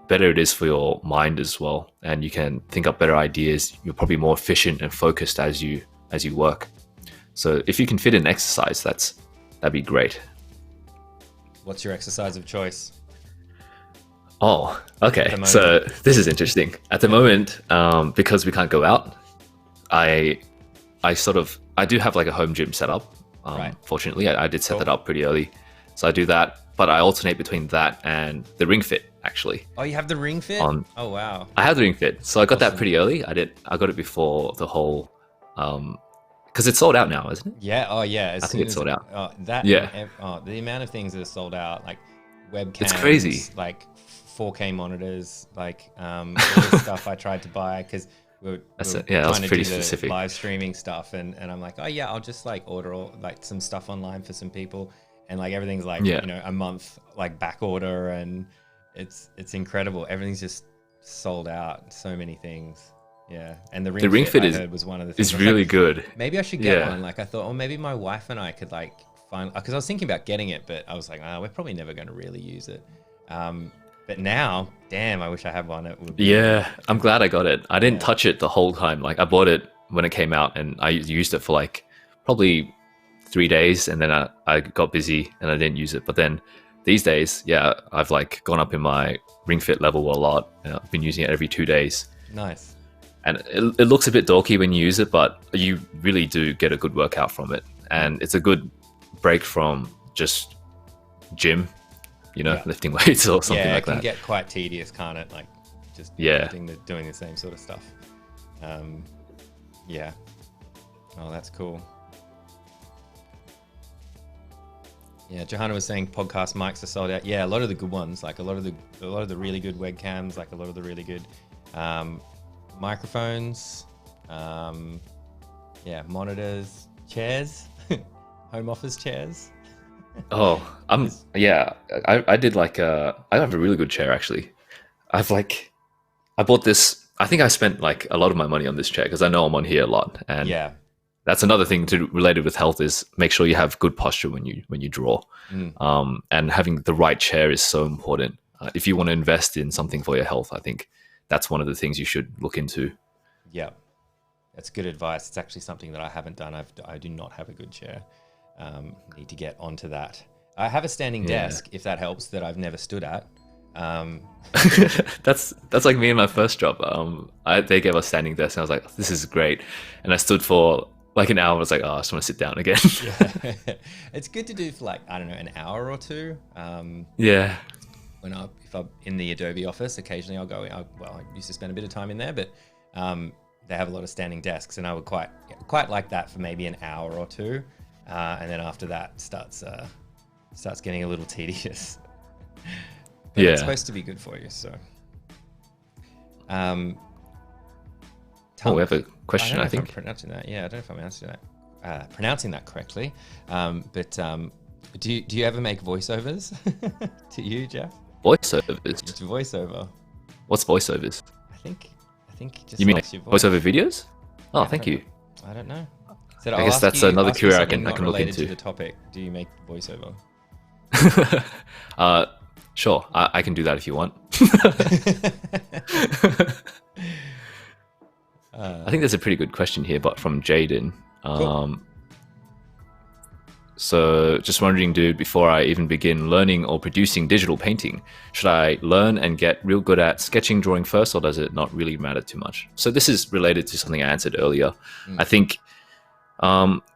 better it is for your mind as well, and you can think up better ideas. You're probably more efficient and focused as you work. So if you can fit in exercise, that'd be great. What's your exercise of choice? Oh, okay. So this is interesting. At the moment, because we can't go out, I do have like a home gym set up. Right. Fortunately, I did set that up pretty early, so I do that. But I alternate between that and the Ring Fit, actually. Oh, you have the Ring Fit? Oh, wow. I have the Ring Fit, so I got that pretty early. I got it before the whole, because it's sold out now, isn't it? Yeah. Oh, yeah. I think it's sold out. The amount of things that are sold out, like webcams. It's crazy. Like 4K monitors, like all this stuff I tried to buy because we were trying to do the live streaming stuff, and I'm like, oh yeah, I'll just like order some stuff online for some people, and like everything's like a month like back order, and it's incredible. Everything's just sold out. So many things. Yeah, and the Ring Fit I heard was one of the things. It's really good. Maybe I should get one. Like I thought, maybe my wife and I could like find, because I was thinking about getting it, but I was like, we're probably never going to really use it. But now, damn, I wish I had one. It would be I'm glad I got it. I didn't touch it the whole time. Like I bought it when it came out, and I used it for like probably 3 days, and then I got busy and I didn't use it. But then these days, I've like gone up in my Ring Fit level a lot. I've been using it every 2 days. Nice. And it looks a bit dorky when you use it, but you really do get a good workout from it. And it's a good break from just gym, lifting weights or something like that. Yeah, it can get quite tedious, can't it? Like just doing the same sort of stuff. Yeah. Oh, that's cool. Yeah, Johanna was saying podcast mics are sold out. Yeah, a lot of the good ones, like a lot of the really good webcams, like a lot of the really good microphones, monitors, chairs, home office chairs. I did like I have a really good chair actually. I bought this. I think I spent like a lot of my money on this chair because I know I'm on here a lot, and that's another thing related with health is make sure you have good posture when you draw. And having the right chair is so important. If you want to invest in something for your health, I think that's one of the things you should look into. Yeah, that's good advice. It's actually something that I haven't done. I do not have a good chair. Need to get onto that. I have a standing desk, if that helps, that I've never stood at. That's like me in my first job. They gave us standing desks, and I was like, this is great. And I stood for like an hour. I was like, I just want to sit down again. It's good to do for like, I don't know, an hour or two. If I'm in the Adobe office, occasionally I'll go. I used to spend a bit of time in there, but they have a lot of standing desks, and I would quite like that for maybe an hour or two, and then after that starts getting a little tedious. But it's supposed to be good for you. So, we have a question. I think I'm pronouncing that. Yeah, I don't know if I'm pronouncing that correctly. But do you ever make voiceovers to you, Jeff? Voiceovers. Just voiceover. What's voiceovers? I think just you mean like voiceover videos? Oh, thank you. I don't know. I guess that's another career I can look into. To the topic, do you make voiceover? Sure, I can do that if you want. I think there's a pretty good question here, but from Jaden. Cool. So just wondering, dude, before I even begin learning or producing digital painting, should I learn and get real good at sketching, drawing first, or does it not really matter too much? So this is related to something I answered earlier. I think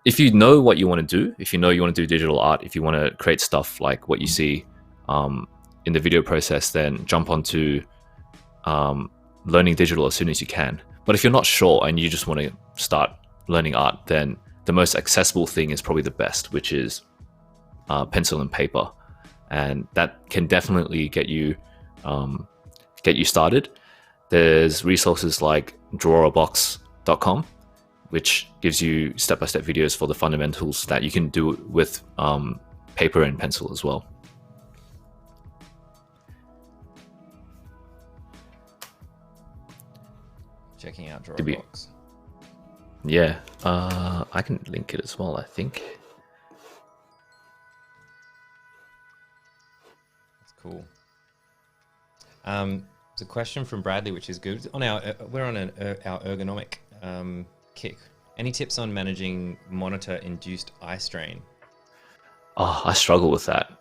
if you know what you want to do, if you know you want to do digital art, if you want to create stuff like what you see in the video process, then jump onto learning digital as soon as you can. But if you're not sure and you just want to start learning art, then the most accessible thing is probably the best, which is pencil and paper, and that can definitely get you started. There's resources like drawabox.com, which gives you step-by-step videos for the fundamentals that you can do with paper and pencil as well. Checking out Drawabox. Yeah, I can link it as well, I think. That's cool. It's a question from Bradley, which is good. We're on our ergonomic kick. Any tips on managing monitor-induced eye strain? Oh, I struggle with that.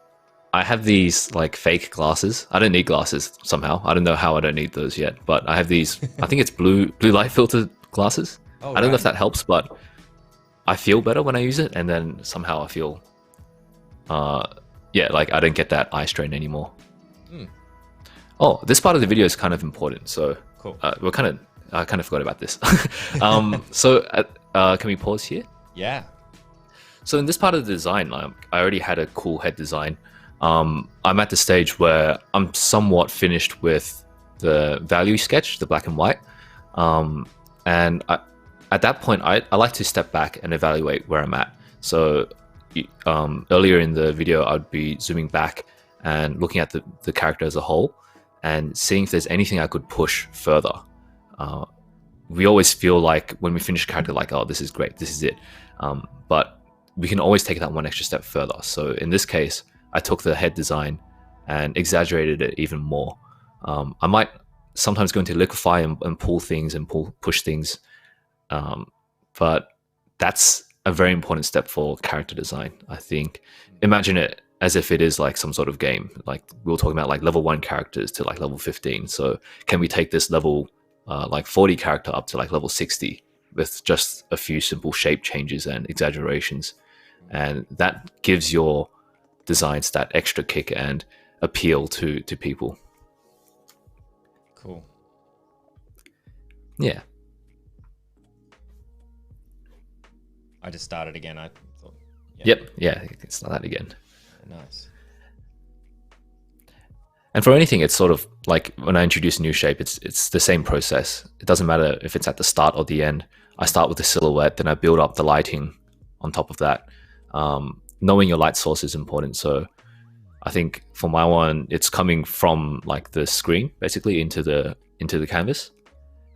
I have these like fake glasses. I don't need glasses somehow. I don't know how I don't need those yet, but I have these. I think it's blue light filter glasses. Oh, I don't know if that helps, but I feel better when I use it, and then somehow I feel, like I don't get that eye strain anymore. Oh, this part of the video is kind of important. So cool. I kind of forgot about this. Can we pause here? Yeah. So in this part of the design, I already had a cool head design. I'm at the stage where I'm somewhat finished with the value sketch, the black and white. And at that point, I like to step back and evaluate where I'm at. So earlier in the video, I'd be zooming back and looking at the character as a whole and seeing if there's anything I could push further. We always feel like when we finish a character, like, oh, this is great, this is it. But we can always take that one extra step further. So in this case, I took the head design and exaggerated it even more. I might sometimes go into liquefy and pull things and push things. But that's a very important step for character design, I think. Imagine it as if it is like some sort of game. Like we were talking about like level 1 characters to like level 15. So can we take this level like 40 character up to like level 60 with just a few simple shape changes and exaggerations? And that gives your designs that extra kick and appeal to people. Cool. Yeah. I just started again. I thought. Yep. Yeah. It's not that again. Nice. And for anything, it's sort of like when I introduce a new shape, it's the same process. It doesn't matter if it's at the start or the end. I start with the silhouette, then I build up the lighting on top of that. Knowing your light source is important. So I think for my one, it's coming from like the screen basically into the canvas.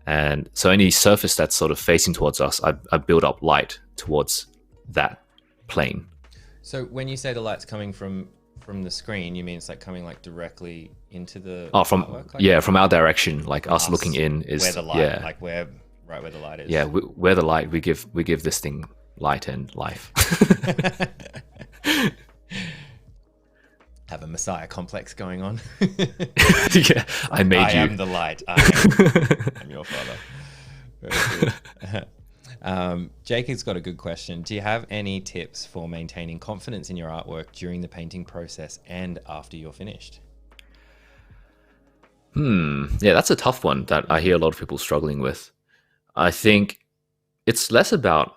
And so any surface that's sort of facing towards us, I build up light towards that plane. So when you say the light's coming from the screen, you mean it's like coming like directly into the artwork, like from our direction, like us looking in is where the light, like where the light is. Yeah, where the light, we give this thing light and life. Have a messiah complex going on. Yeah, I made you. I am the light. I'm your father. Very cool. Jacob's got a good question. Do you have any tips for maintaining confidence in your artwork during the painting process and after you're finished? Yeah, that's a tough one that I hear a lot of people struggling with. I think it's less about,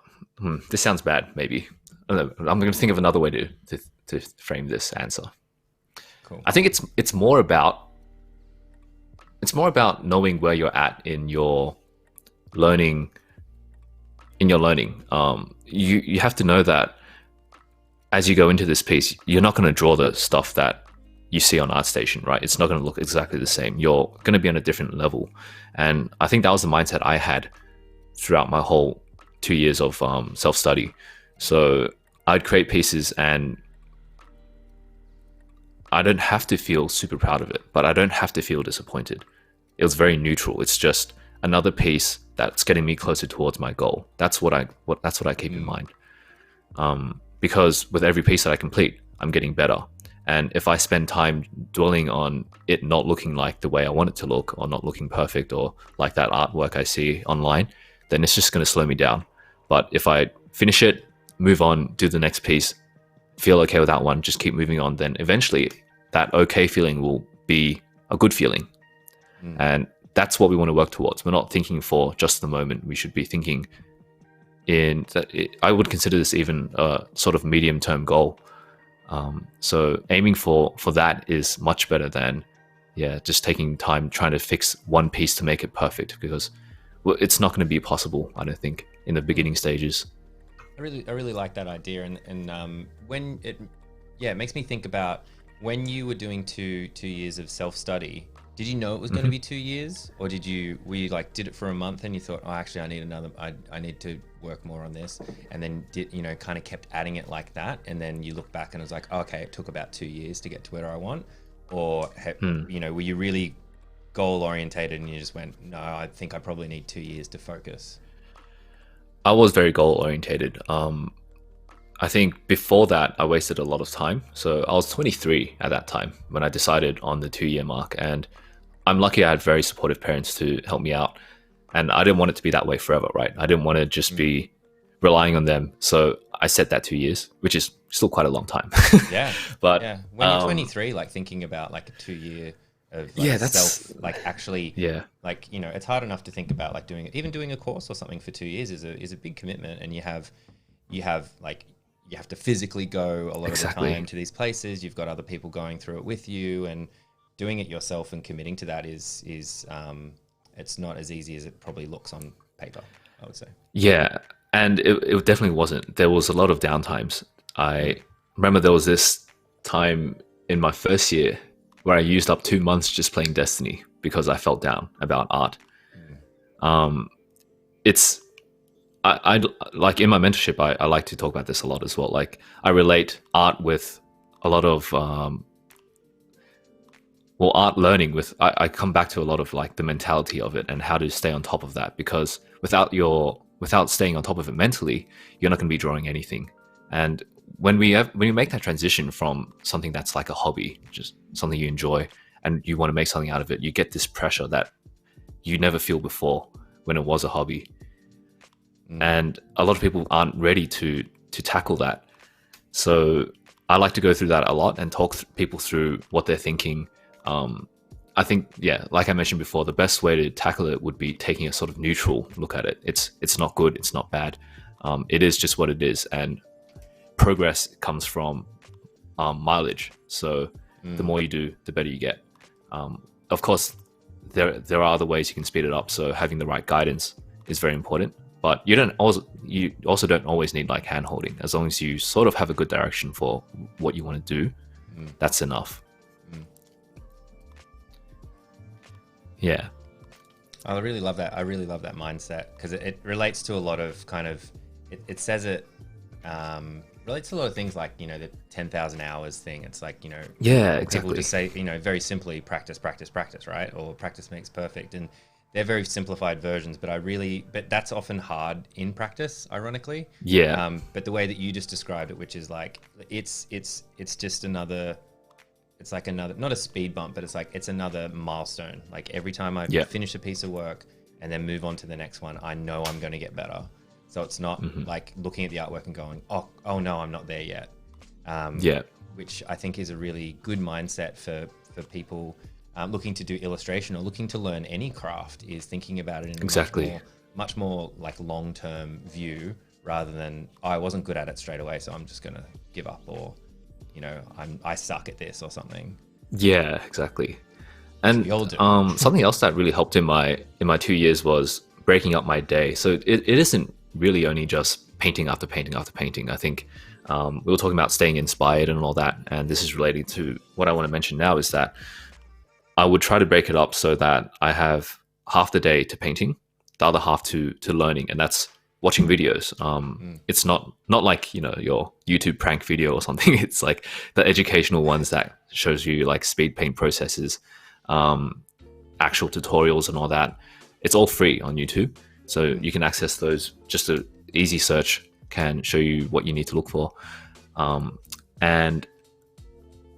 this sounds bad, maybe. I don't know, I'm going to think of another way to frame this answer. Cool. I think it's more about knowing where you're at in your learning. You have to know that as you go into this piece, you're not going to draw the stuff that you see on ArtStation, right? It's not going to look exactly the same. You're going to be on a different level. And I think that was the mindset I had throughout my whole 2 years of self-study. So I'd create pieces and I don't have to feel super proud of it, but I don't have to feel disappointed. It was very neutral. It's just another piece that's getting me closer towards my goal. That's what I keep in mind. because with every piece that I complete, I'm getting better. And if I spend time dwelling on it not looking like the way I want it to look, or not looking perfect, or like that artwork I see online, then it's just going to slow me down. But if I finish it, move on, do the next piece, feel okay with that one, just keep moving on, then eventually that okay feeling will be a good feeling. And that's what we want to work towards. We're not thinking for just the moment. We should be thinking in that. I would consider this even a sort of medium-term goal. So aiming for that is much better than just taking time trying to fix one piece to make it perfect, because it's not going to be possible, I don't think, in the beginning stages. I really like that idea, and when it makes me think about when you were doing two years of self-study. Did you know it was going to be 2 years, or were you like did it for a month and you thought, oh, actually I need another, I need to work more on this, and then kind of kept adding it like that, and then you look back and it was like, oh, okay, it took about 2 years to get to where I want, or were you really goal orientated and you just went, no, I think I probably need 2 years to focus? I was very goal orientated. I think before that I wasted a lot of time. So I was 23 at that time when I decided on the 2-year mark, and I'm lucky I had very supportive parents to help me out, and I didn't want it to be that way forever, right? I didn't want to just be relying on them. So I set that 2 years, which is still quite a long time. But when you're 23, like thinking about like a 2 year of like self, like actually, like, it's hard enough to think about like doing a course or something for 2 years is a big commitment, and you have like, you have to physically go a lot of the time to these places. You've got other people going through it with you, and doing it yourself and committing to that is it's not as easy as it probably looks on paper, I would say. Yeah, and it definitely wasn't. There was a lot of downtimes. I remember there was this time in my first year where I used up 2 months just playing Destiny because I felt down about art. I like in my mentorship, I like to talk about this a lot as well. Like I relate art with a lot of art learning with, I come back to a lot of like the mentality of it and how to stay on top of that, because without staying on top of it mentally, you're not going to be drawing anything. And when you make that transition from something that's like a hobby, just something you enjoy, and you want to make something out of it, you get this pressure that you never feel before when it was a hobby. And a lot of people aren't ready to tackle that. So I like to go through that a lot and talk people through what they're thinking. I think, like I mentioned before, the best way to tackle it would be taking a sort of neutral look at it. It's not good, it's not bad. It is just what it is, and progress comes from mileage. So the more you do, the better you get. Of course, there are other ways you can speed it up. So having the right guidance is very important. But you also don't always need like hand holding. As long as you sort of have a good direction for what you want to do, that's enough. Yeah. I really love that. I really love that mindset, because it relates to a lot of kind of, it says it relates to a lot of things like, the 10,000 hours thing. It's like, exactly. People just say, very simply, practice, right? Or practice makes perfect. And they're very simplified versions, but that's often hard in practice, ironically. Yeah. But the way that you just described it, which is like, it's just another, it's like another, not a speed bump, but it's another milestone. Like every time I finish a piece of work and then move on to the next one, I know I'm going to get better. So it's not like looking at the artwork and going, oh no, I'm not there yet. Which I think is a really good mindset for people looking to do illustration or looking to learn any craft, is thinking about it in a much more like long-term view, rather than, I wasn't good at it straight away, so I'm just going to give up, or, I suck at this or something. Yeah, exactly. And something else that really helped in my 2 years was breaking up my day. So it isn't really only just painting after painting after painting. I think we were talking about staying inspired and all that, and this is related to what I want to mention now, is that I would try to break it up so that I have half the day to painting, the other half to learning, and that's watching videos. It's not like, your YouTube prank video or something. It's like the educational ones that shows you like speed paint processes, actual tutorials and all that. It's all free on YouTube, so you can access those. Just an easy search can show you what you need to look for. And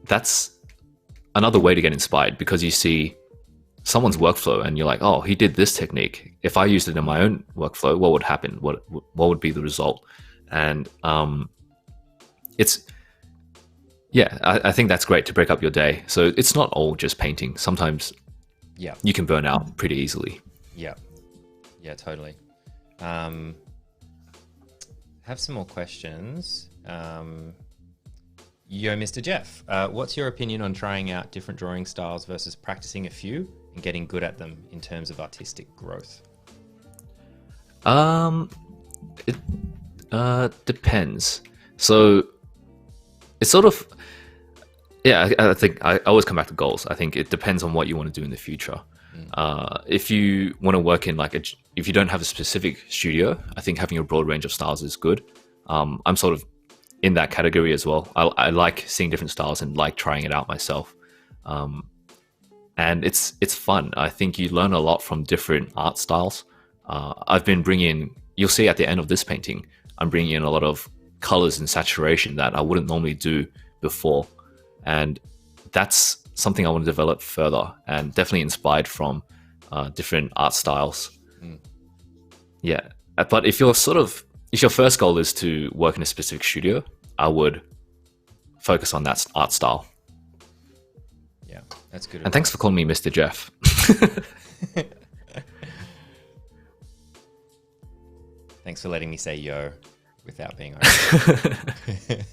that's another way to get inspired, because you see someone's workflow and you're like, oh, he did this technique. If I used it in my own workflow, what would happen? What would be the result? And it's, yeah, I think that's great to break up your day. So it's not all just painting. Sometimes you can burn out pretty easily. Yeah, totally. Have some more questions. Yo, Mr. Jeff, what's your opinion on trying out different drawing styles versus practicing a few and getting good at them in terms of artistic growth? It depends. So it's sort of, yeah, I think I always come back to goals. I think it depends on what you want to do in the future. If you want to work in if you don't have a specific studio, I think having a broad range of styles is good. I'm sort of in that category as well. I like seeing different styles and like trying it out myself. And it's fun. I think you learn a lot from different art styles. I've been you'll see at the end of this painting, I'm bringing in a lot of colors and saturation that I wouldn't normally do before. And that's something I want to develop further, and definitely inspired from different art styles. Yeah. But if your first goal is to work in a specific studio, I would focus on that art style. Yeah, that's good. And thanks for calling me Mr. Jeff. Thanks for letting me say yo without being okay.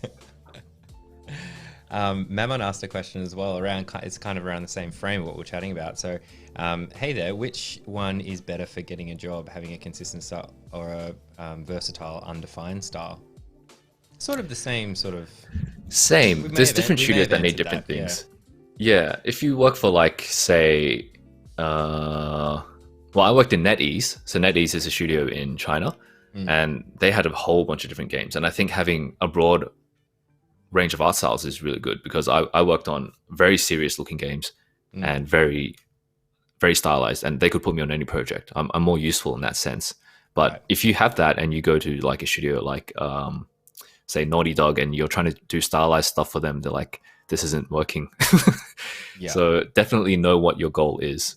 Mammon asked a question as well it's kind of around the same frame of what we're chatting about. So, hey there, which one is better for getting a job, having a consistent style or a versatile, undefined style? Sort of the same sort of... Same. There's different studios that need different things. Yeah. If you work for say, I worked in NetEase. So NetEase is a studio in China, and they had a whole bunch of different games. And I think having a broad range of art styles is really good, because I worked on very serious looking games and very, very stylized, and they could put me on any project. I'm more useful in that sense. But if you have that and you go to a studio say Naughty Dog, and you're trying to do stylized stuff for them, they're like, this isn't working. So definitely know what your goal is.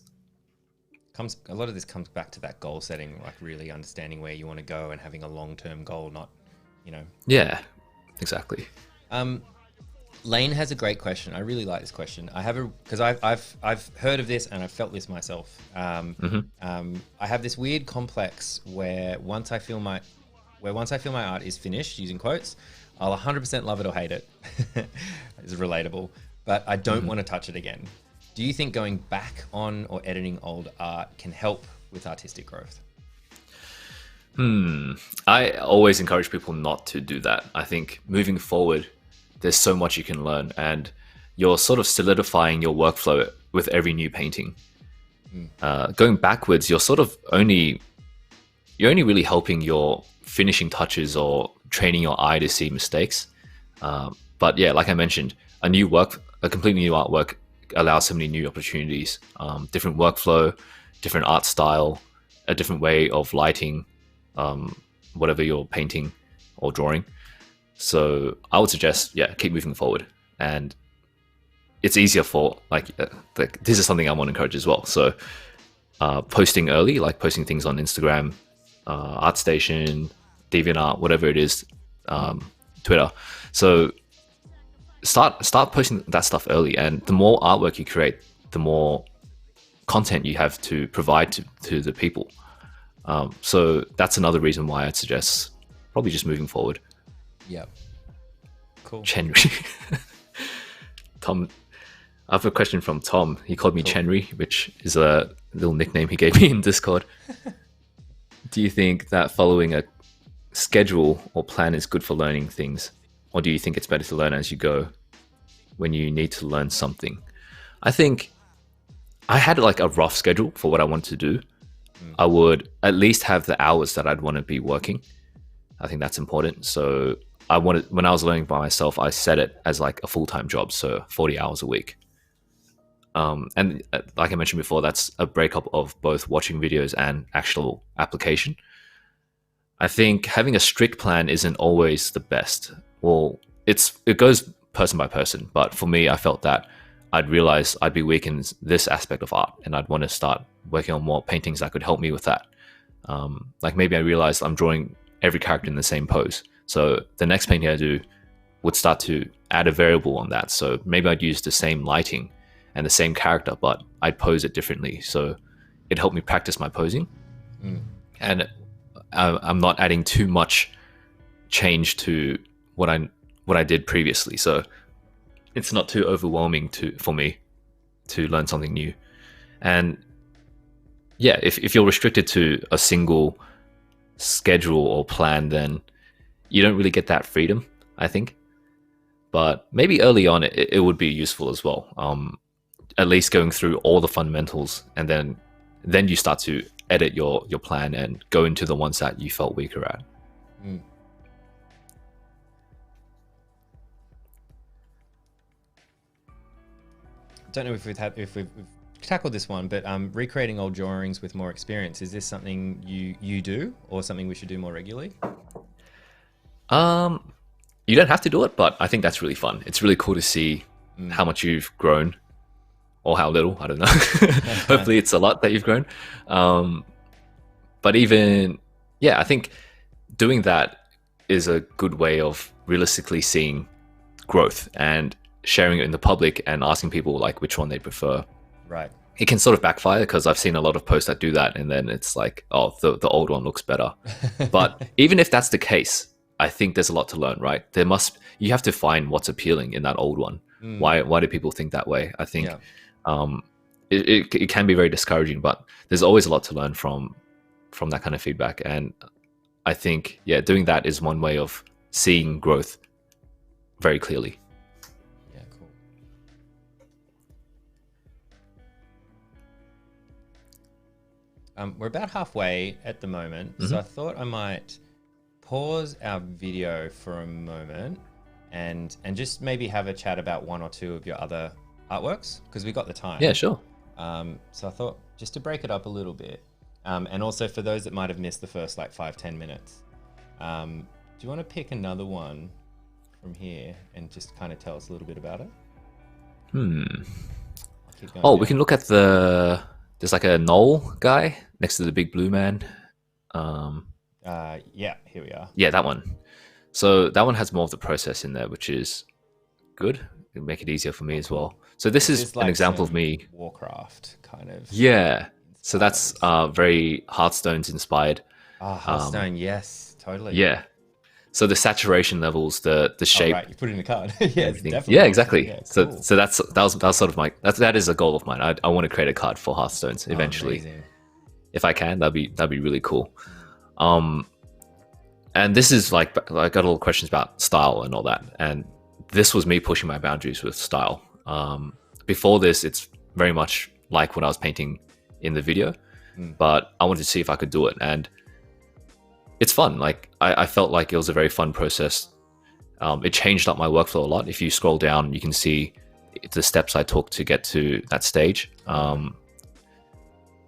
A lot of this comes back to that goal setting, really understanding where you want to go and having a long-term goal, not, Yeah, exactly. Lane has a great question. I really like this question. Because I've heard of this and I've felt this myself. I have this weird complex where once I feel my art is finished, using quotes, I'll 100% love it or hate it. It's relatable, but I don't want to touch it again. Do you think going back on or editing old art can help with artistic growth? I always encourage people not to do that. I think moving forward, there's so much you can learn, and you're sort of solidifying your workflow with every new painting. Going backwards, you're only really helping your finishing touches or training your eye to see mistakes. But yeah, like I mentioned, a completely new artwork allows so many new opportunities, different workflow, different art style, a different way of lighting, whatever you're painting or drawing. So I would suggest, keep moving forward. And it's easier for this is something I want to encourage as well. So posting early, posting things on Instagram, ArtStation, DeviantArt, whatever it is, Twitter. So start posting that stuff early, and the more artwork you create, the more content you have to provide to the people. So that's another reason why I'd suggest probably just moving forward. Yeah. Cool. Chenry. Tom, I have a question from Tom. He called me Chenry, which is a little nickname he gave me in Discord. Do you think that following a schedule or plan is good for learning things? Or do you think it's better to learn as you go when you need to learn something? I think I had a rough schedule for what I wanted to do. I would at least have the hours that I'd want to be working. I think that's important. So when I was learning by myself, I set it as a full-time job, so 40 hours a week. And like I mentioned before, that's a breakup of both watching videos and actual application. I think having a strict plan isn't always the best. Well, it goes person by person. But for me, I felt that I'd realize I'd be weak in this aspect of art, and I'd want to start working on more paintings that could help me with that. Like maybe I realized I'm drawing every character in the same pose, so the next painting I do would start to add a variable on that. So maybe I'd use the same lighting and the same character, but I'd pose it differently. So it helped me practice my posing, and I'm not adding too much change to what I did previously. So it's not too overwhelming for me to learn something new. And yeah, if you're restricted to a single schedule or plan, then you don't really get that freedom, I think. But maybe early on, it would be useful as well. At least going through all the fundamentals, and then you start to edit your plan and go into the ones that you felt weaker at. Don't know if we've tackled this one, but recreating old drawings with more experience, is this something you do, or something we should do more regularly? You don't have to do it, but I think that's really fun. It's really cool to see how much you've grown, or how little, I don't know. Hopefully it's a lot that you've grown. But even, I think doing that is a good way of realistically seeing growth and sharing it in the public and asking people like which one they prefer. Right. It can sort of backfire, because I've seen a lot of posts that do that, and then it's like, oh, the old one looks better. But even if that's the case, I think there's a lot to learn, right? You have to find what's appealing in that old one. Why do people think that way? I think it can be very discouraging, but there's always a lot to learn from that kind of feedback. And I think, doing that is one way of seeing growth very clearly. Yeah, cool. We're about halfway at the moment, so I thought I might pause our video for a moment and just maybe have a chat about one or two of your other artworks, because we got the time. Yeah, sure. So I thought just to break it up a little bit, and also for those that might have missed the first like 5-10 minutes, do you want to pick another one from here and just kind of tell us a little bit about it? We can look at there's like a knoll guy next to the big blue man. Here we are. Yeah, that one. So that one has more of the process in there, which is good. It'll make it easier for me as well. So this is like an example of me. Warcraft kind of. Yeah. So that's very Hearthstone's inspired. Hearthstone, yes, totally. Yeah. So the saturation levels, the shape. Right, you put it in the card. Yeah, definitely. Yeah, exactly. Yeah, cool. So that was sort of that is a goal of mine. I want to create a card for Hearthstones eventually. Amazing. If I can, that'd be really cool. And this is like I got all the questions about style and all that, and this was me pushing my boundaries with style. Before this, it's very much like what I was painting in the video, but I wanted to see if I could do it, and it's fun. Like I felt like it was a very fun process. It changed up my workflow a lot. If you scroll down, you can see the steps I took to get to that stage.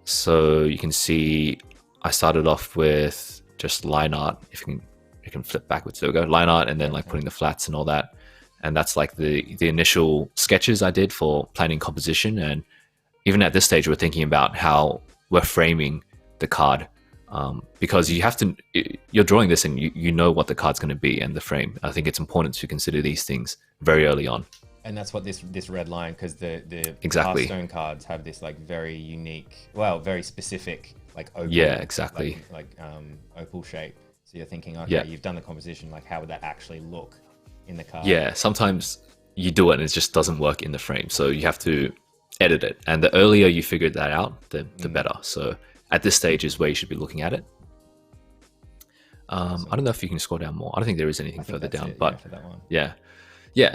So you can see I started off with just line art. If you can flip backwards, there we go. Line art, and then like putting the flats and all that. And that's like the initial sketches I did for planning composition. And even at this stage, we're thinking about how we're framing the card, because you're drawing this and you know what the card's going to be and the frame. I think it's important to consider these things very early on. And that's what this red line, because the exactly. Hearthstone cards have this like very unique, very specific like opal, like opal shape. So you're thinking, okay, you've done the composition, like how would that actually look in the card? Yeah, sometimes you do it and it just doesn't work in the frame, so you have to edit it. And the earlier you figure that out, the better. So at this stage is where you should be looking at it. I don't know if you can scroll down more. I don't think there is anything further down, but for that one. Yeah.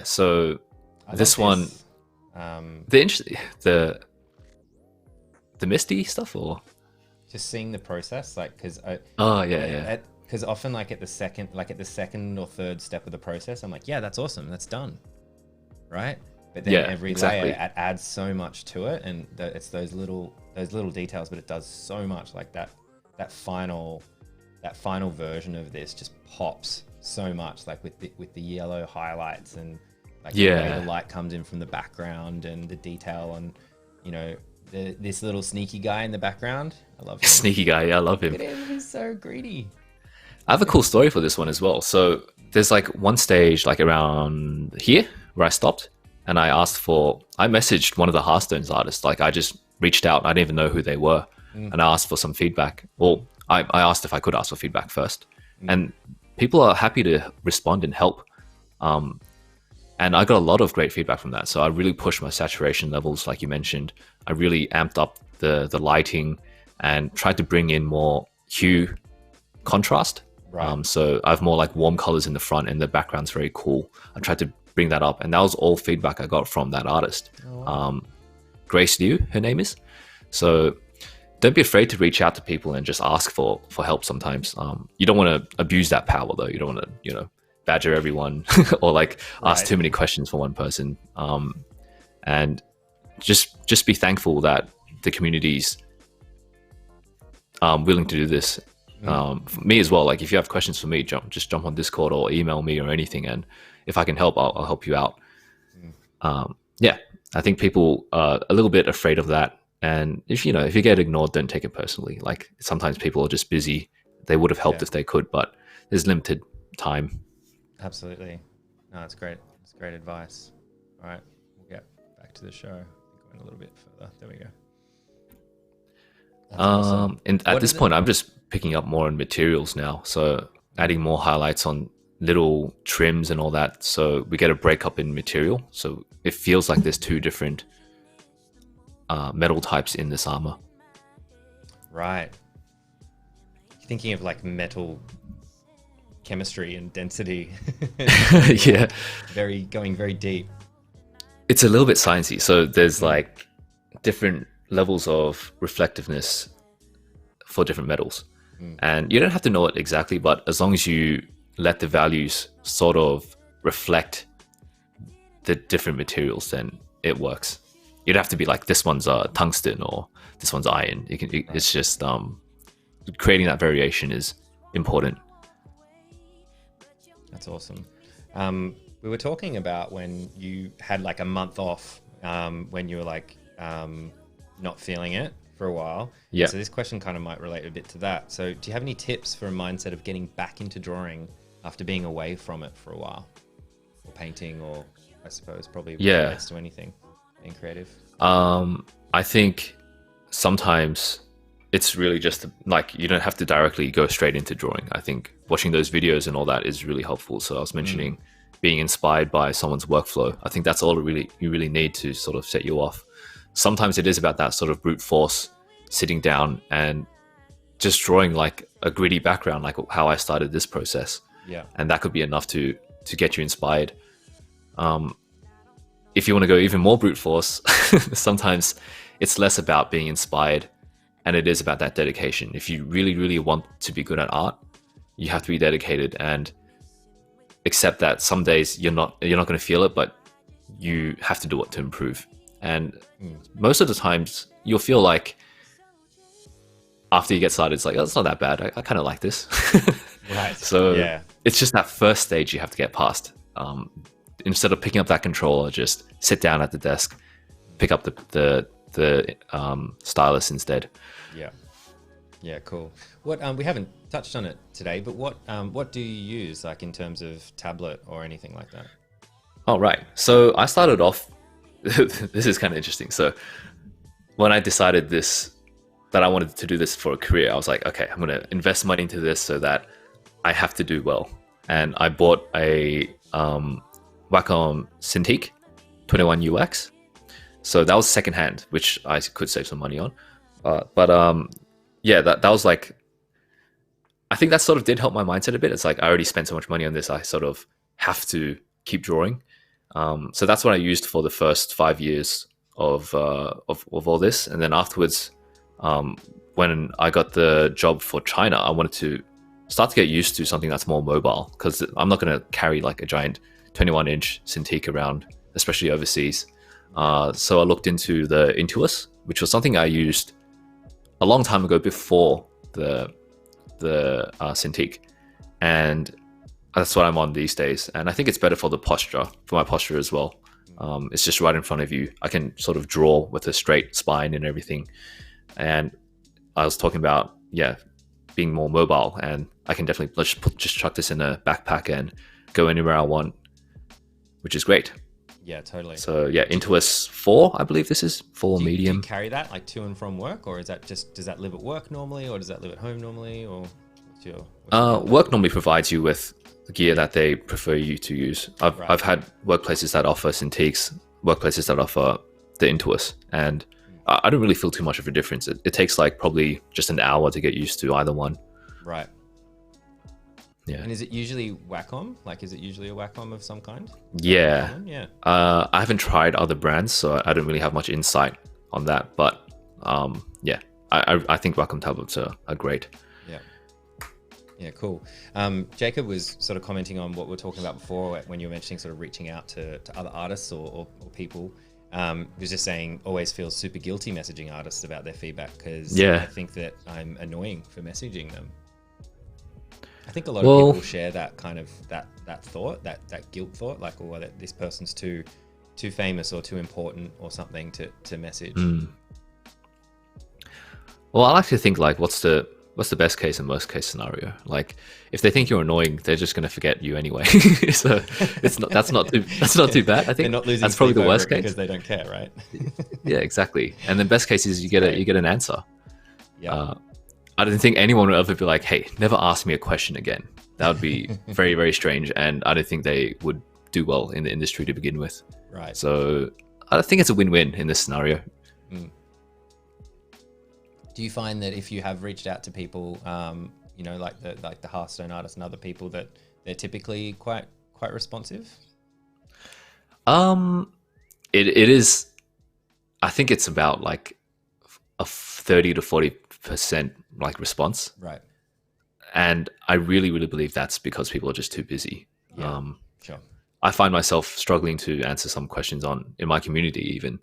So this one, the misty stuff, or just seeing the process, like because because often like at the second or third step of the process, I'm like, yeah, that's awesome, that's done, right? But then every layer it adds so much to it, and it's those little details, but it does so much. Like that final version of this just pops so much, like with the yellow highlights and like the way Yeah. the light comes in from the background and the detail on, you know, this little sneaky guy in the background. I love him. Sneaky guy. Yeah, I love him. Look at him, he's so greedy. I have a cool story for this one as well. So there's like one stage like around here where I stopped and I messaged one of the Hearthstone's artists. Like I just reached out. I didn't even know who they were. And I asked for some feedback. Well, I asked if I could ask for feedback first. And people are happy to respond and help. And I got a lot of great feedback from that. So I really pushed my saturation levels, like you mentioned. I really amped up the lighting and tried to bring in more hue contrast. Right. So I have more like warm colors in the front and the background's very cool. I tried to bring that up, and that was all feedback I got from that artist. Oh, wow. Grace Liu, her name is. So don't be afraid to reach out to people and just ask for help sometimes. You don't want to abuse that power though. You don't want to, badger everyone or like ask too many questions for one person. And just be thankful that the community's willing to do this. For me as well, like if you have questions for me, just jump on Discord or email me or anything, and if I can help, I'll help you out. Yeah, I think people are a little bit afraid of that, and if you get ignored, don't take it personally. Like sometimes people are just busy. They would have helped if they could, but there's limited time. Absolutely. No, it's great. It's great advice. All right, we'll get back to the show. I think going a little bit further. There we go. That's awesome. And at this point, I'm just picking up more on materials now. So adding more highlights on little trims and all that. So we get a breakup in material. So it feels like there's two different metal types in this armor. Right. Thinking of like metal chemistry and density. Yeah. Going very deep. It's a little bit sciencey. So there's like different levels of reflectiveness for different metals. And you don't have to know it exactly, but as long as you let the values sort of reflect the different materials, then it works. You'd have to be like, this one's tungsten or this one's iron. It's just creating that variation is important. That's awesome. We were talking about when you had like a month off, when you were like not feeling it for a while. Yeah. So this question kind of might relate a bit to that. So do you have any tips for a mindset of getting back into drawing after being away from it for a while? Or painting, or I suppose probably relates to anything, being creative? I think sometimes it's really just like, you don't have to directly go straight into drawing. I think watching those videos and all that is really helpful. So I was mentioning being inspired by someone's workflow. I think that's all you really need to sort of set you off. Sometimes it is about that sort of brute force, sitting down and just drawing like a gritty background, like how I started this process. Yeah. And that could be enough to get you inspired. If you want to go even more brute force, sometimes it's less about being inspired and it is about that dedication. If you really, really want to be good at art, you have to be dedicated and accept that some days you're not going to feel it, but you have to do it to improve. And most of the times you'll feel like after you get started, it's like, oh, it's not that bad. I kind of like this. Right. So it's just that first stage you have to get past. Instead of picking up that controller, just sit down at the desk, pick up the stylus instead. Yeah, cool. What we haven't touched on it today, but what do you use, like in terms of tablet or anything like that? Oh, right. So I started off. This is kind of interesting. So when I decided that I wanted to do this for a career, I was like, okay, I'm going to invest money into this so that I have to do well. And I bought a Wacom Cintiq 21 UX. So that was secondhand, which I could save some money on. But that was like, I think that sort of did help my mindset a bit. It's like, I already spent so much money on this, I sort of have to keep drawing. So that's what I used for the first 5 years of all this. And then afterwards, when I got the job for China, I wanted to start to get used to something that's more mobile, because I'm not going to carry like a giant 21-inch Cintiq around, especially overseas. So I looked into the Intuos, which was something I used a long time ago before the Cintiq. And that's what I'm on these days, and I think it's better for the posture, for my posture as well. It's just right in front of you. I can sort of draw with a straight spine and everything. And I was talking about, being more mobile, and I can definitely just chuck this in a backpack and go anywhere I want, which is great. Yeah, totally. So yeah, Intuos 4, I believe this is 4 medium. Do you carry that like to and from work, or is that just, does that live at work normally, or does that live at home normally, or what's your work normally provides you with the gear that they prefer you to use. I've had workplaces that offer Cintiqs, workplaces that offer the Intuos, and I don't really feel too much of a difference. It takes like probably just an hour to get used to either one. Right. Yeah. And is it usually Wacom? Like, is it usually a Wacom of some kind? Yeah. Yeah. I haven't tried other brands, so I don't really have much insight on that. But yeah, I think Wacom tablets are great. Yeah. Yeah, cool. Jacob was sort of commenting on what we were talking about before when you were mentioning sort of reaching out to other artists or people. He was just saying, always feels super guilty messaging artists about their feedback because I think that I'm annoying for messaging them. I think a lot of people share that kind of that thought, that guilt thought, like, oh, that this person's too famous or too important or something to message. Well, I like to think like, what's the best case and worst case scenario? Like, if they think you're annoying, they're just going to forget you anyway. So that's not too bad. I think that's probably the worst case because they don't care, right? Yeah, exactly. And the best case is you get an answer. Yeah. I don't think anyone would ever be like, hey, never ask me a question again. That would be very, very strange. And I don't think they would do well in the industry to begin with. Right. So I think it's a win-win in this scenario. Do you find that if you have reached out to people, like the Hearthstone artists and other people, that they're typically quite responsive? It is. I think it's about like a 30 to 40% like response. Right. And I really, really believe that's because people are just too busy. Yeah, sure. I find myself struggling to answer some questions in my community even.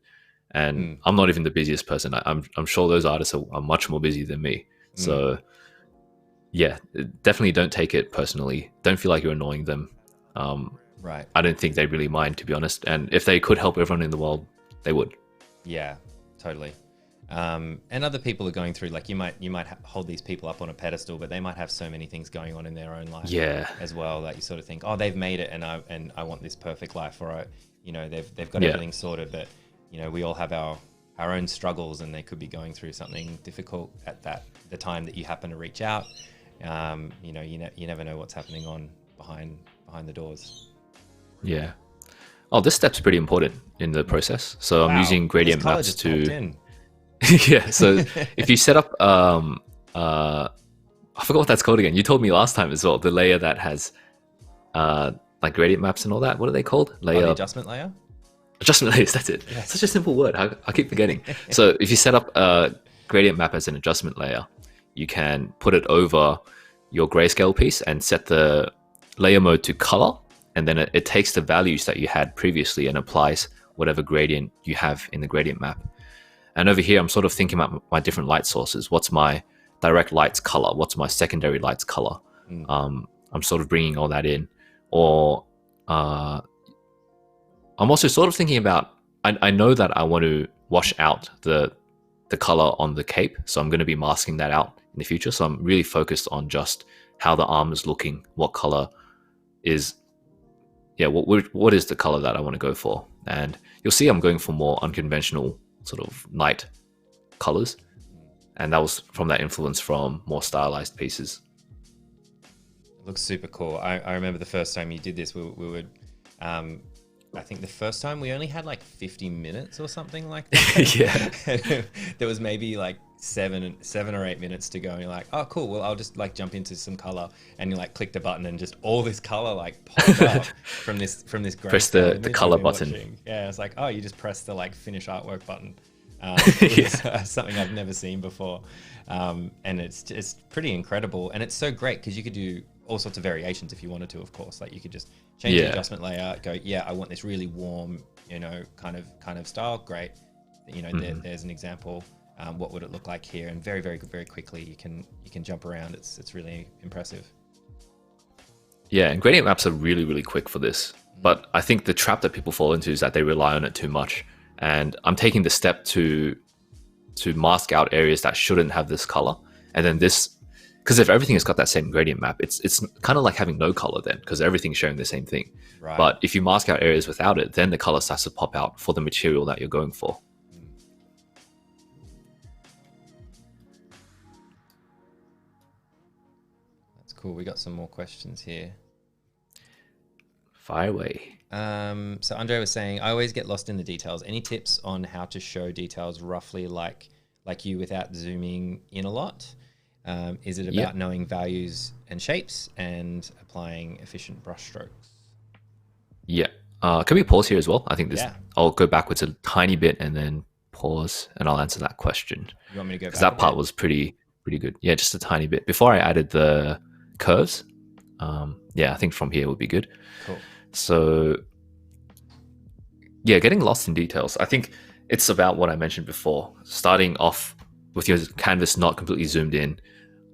And I'm not even the busiest person. I'm sure those artists are much more busy than me. So yeah, definitely don't take it personally. Don't feel like you're annoying them. Right. I don't think they really mind, to be honest. And if they could help everyone in the world, they would. Yeah, totally. And other people are going through, like, you might hold these people up on a pedestal, but they might have so many things going on in their own life as well, that you sort of think, oh, they've made it, and I want this perfect life, or they've got everything sorted, but we all have our own struggles, and they could be going through something difficult at the time that you happen to reach out. You never know what's happening on behind the doors. Yeah. Oh, this step's pretty important in the process. So I'm using gradient maps to. Yeah. So if you set up, I forgot what that's called again. You told me last time as well. The layer that has, like gradient maps and all that. What are they called? The adjustment layer. Adjustment layers. That's it. Yes. Such a simple word. I keep forgetting. So if you set up a gradient map as an adjustment layer, you can put it over your grayscale piece and set the layer mode to color. And then it takes the values that you had previously and applies whatever gradient you have in the gradient map. And over here, I'm sort of thinking about my different light sources. What's my direct light's color? What's my secondary light's color? I'm sort of bringing all that in. Or I'm also sort of thinking about, I know that I want to wash out the color on the cape. So I'm going to be masking that out in the future. So I'm really focused on just how the arm is looking, what color is, what is the color that I want to go for. And you'll see I'm going for more unconventional sort of light colors, and that was from that influence from more stylized pieces. It looks super cool. I remember the first time you did this, we would I think the first time we only had like 50 minutes or something like that. Yeah. There was maybe like 7 or 8 minutes to go, and you're like, oh cool, well I'll just like jump into some color, and you like clicked a button and just all this color like popped up from this press the color button. Watching. Yeah, it's like, oh, you just press the like finish artwork button. Something I've never seen before, and it's just pretty incredible, and it's so great because you could do all sorts of variations if you wanted to, of course. Like you could just change the adjustment layer, go, I want this really warm, kind of style. Great, there's an example. What would it look like here? And very, very, very quickly you can jump around. It's really impressive. Yeah, and gradient maps are really, really quick for this. But I think the trap that people fall into is that they rely on it too much. And I'm taking the step to mask out areas that shouldn't have this color. And then this, because if everything has got that same gradient map, it's kind of like having no color then, because everything's showing the same thing. Right. But if you mask out areas without it, then the color starts to pop out for the material that you're going for. That's cool. We got some more questions here. Fire away. So Andre was saying, I always get lost in the details. Any tips on how to show details roughly like you without zooming in a lot? Is it about knowing values and shapes and applying efficient brush strokes? Yeah. Can we pause here as well? I think this. Yeah. I'll go backwards a tiny bit and then pause, and I'll answer that question. You want me to go back? Because that part was pretty good. Yeah, just a tiny bit. Before I added the curves, I think from here would be good. Cool. So, yeah, getting lost in details. I think it's about what I mentioned before, starting off with your canvas not completely zoomed in,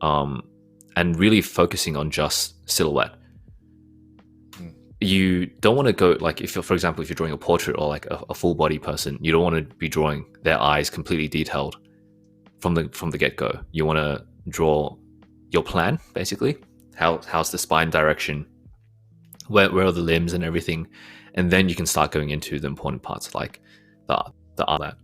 and really focusing on just silhouette. You don't want to go, like, if you're, for example, if you're drawing a portrait or like a full body person, you don't want to be drawing their eyes completely detailed from the get-go. You want to draw your plan, basically. How's the spine direction? Where are the limbs and everything? And then you can start going into the important parts like the art.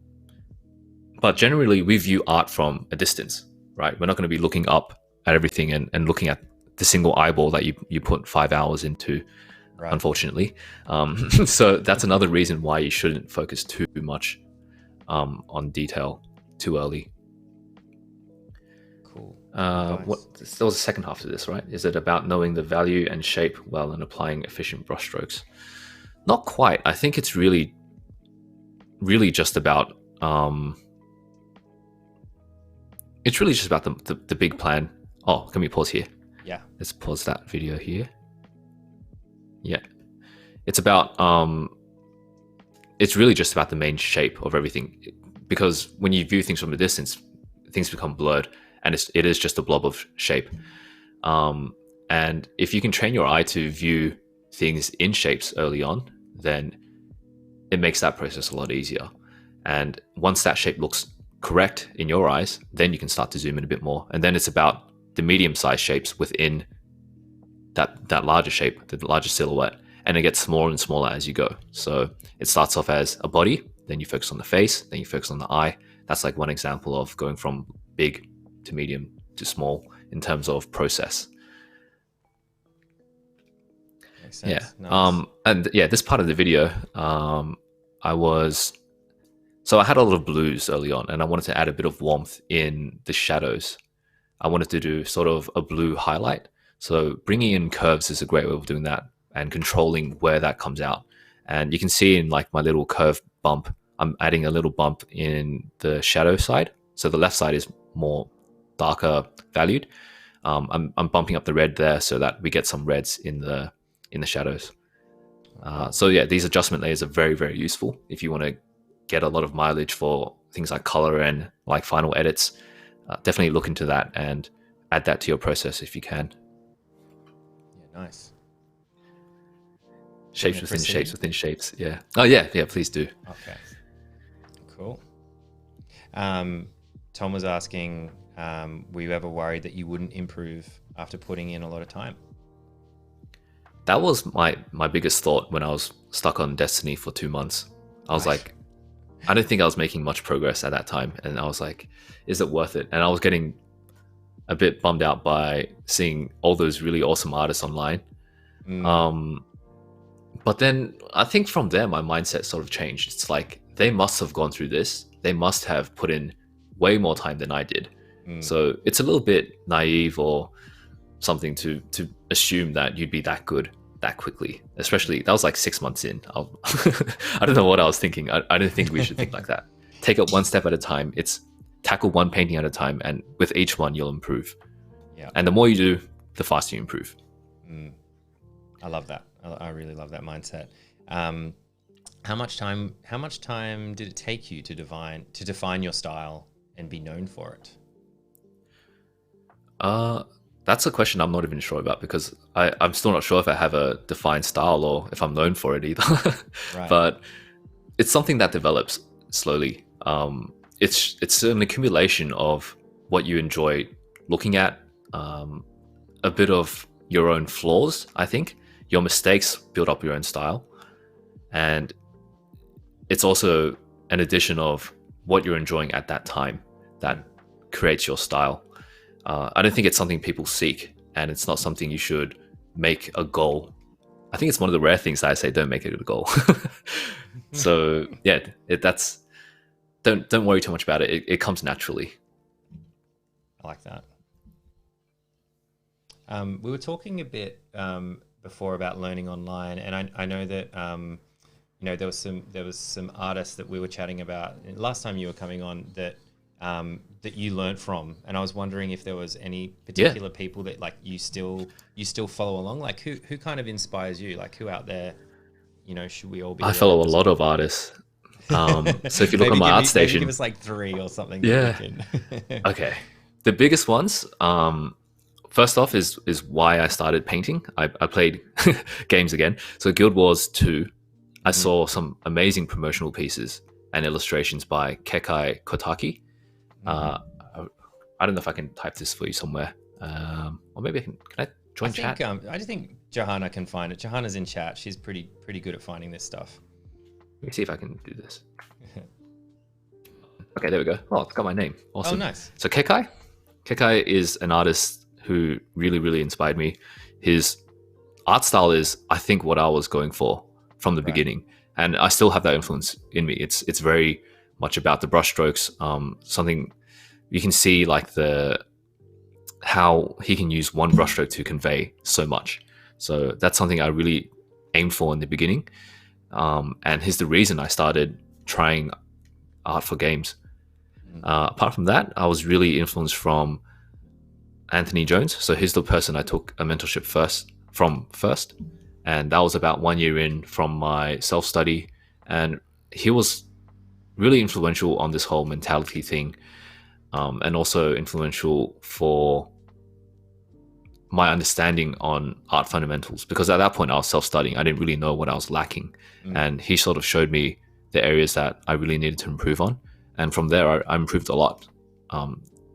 But generally, we view art from a distance, right? We're not going to be looking up at everything and looking at the single eyeball that you put 5 hours into, right. Unfortunately. So that's another reason why you shouldn't focus too much on detail too early. Cool. What there was a second half to this, right? Is it about knowing the value and shape well and applying efficient brushstrokes? Not quite. I think it's really just about the big plan. Oh, can we pause here? Yeah. Let's pause that video here. Yeah. It's about it's really just about the main shape of everything, because when you view things from a distance, things become blurred, and it is just a blob of shape. And if you can train your eye to view things in shapes early on, then it makes that process a lot easier. And once that shape looks correct in your eyes, then you can start to zoom in a bit more. And then it's about the medium-sized shapes within that larger shape, the larger silhouette, and it gets smaller and smaller as you go. So it starts off as a body, then you focus on the face, then you focus on the eye. That's like one example of going from big to medium to small in terms of process. Makes sense. Yeah. Nice. And yeah, this part of the video, I had a lot of blues early on, and I wanted to add a bit of warmth in the shadows. I wanted to do sort of a blue highlight. So bringing in curves is a great way of doing that and controlling where that comes out. And you can see in like my little curve bump, I'm adding a little bump in the shadow side. So the left side is more darker valued. I'm bumping up the red there so that we get some reds in the shadows. So yeah, these adjustment layers are very, very useful if you want to get a lot of mileage for things like color and like final edits. Definitely look into that and add that to your process if you can. Yeah, nice. Shapes within shapes within shapes. Yeah. Oh yeah, please do. Okay. Cool. Tom was asking, were you ever worried that you wouldn't improve after putting in a lot of time? That was my biggest thought when I was stuck on Destiny for 2 months. I was like, I don't think I was making much progress at that time. And I was like, is it worth it? And I was getting a bit bummed out by seeing all those really awesome artists online. But then I think from there, my mindset sort of changed. It's like, they must have gone through this. They must have put in way more time than I did. So it's a little bit naive or something to assume that you'd be that good that quickly. Especially, that was like 6 months in. I don't know what I was thinking. I don't think we should think like that. Take it one step at a time. It's tackle one painting at a time, and with each one, you'll improve. Yeah. And the more you do, the faster you improve. I love that. I really love that mindset. How much time did it take you to define your style and be known for it? That's a question I'm not even sure about, because I'm still not sure if I have a defined style or if I'm known for it either. Right. But it's something that develops slowly. It's an accumulation of what you enjoy looking at, a bit of your own flaws. I think your mistakes build up your own style, and it's also an addition of what you're enjoying at that time that creates your style. I don't think it's something people seek, and it's not something you should make a goal. I think it's one of the rare things that I say don't make it a goal. So yeah, that's don't worry too much about it. It comes naturally. I like that. We were talking a bit before about learning online, and I know that you know, there was some artists that we were chatting about last time you were coming on that that you learned from, and I was wondering if there was any particular people that like you still follow along, like who kind of inspires you, like who out there, you know, should we all be? I follow a lot of artists. So if you look on my art station, maybe give us like 3 or something. Yeah. Okay. The biggest ones, first off, is why I started painting. I played games again. So Guild Wars 2, I saw some amazing promotional pieces and illustrations by Kekai Kotaki. I don't know if I can type this for you somewhere. Or maybe I can I join chat? I just think Johanna can find it. Johanna's in chat. She's pretty good at finding this stuff. Let me see if I can do this. Okay, there we go. Oh, it's got my name. Awesome. Oh, nice. So Kekai is an artist who really, really inspired me. His art style is, I think, what I was going for from the beginning, and I still have that influence in me. It's very much about the brushstrokes. Something you can see, like how he can use one brushstroke to convey so much. So that's something I really aimed for in the beginning, and here's the reason I started trying art for games. Apart from that, I was really influenced from Anthony Jones. So he's the person I took a mentorship from first, and that was about 1 year in from my self-study, and he was really influential on this whole mentality thing, and also influential for my understanding on art fundamentals, because at that point I was self-studying. I didn't really know what I was lacking, and he sort of showed me the areas that I really needed to improve on, and from there I improved a lot.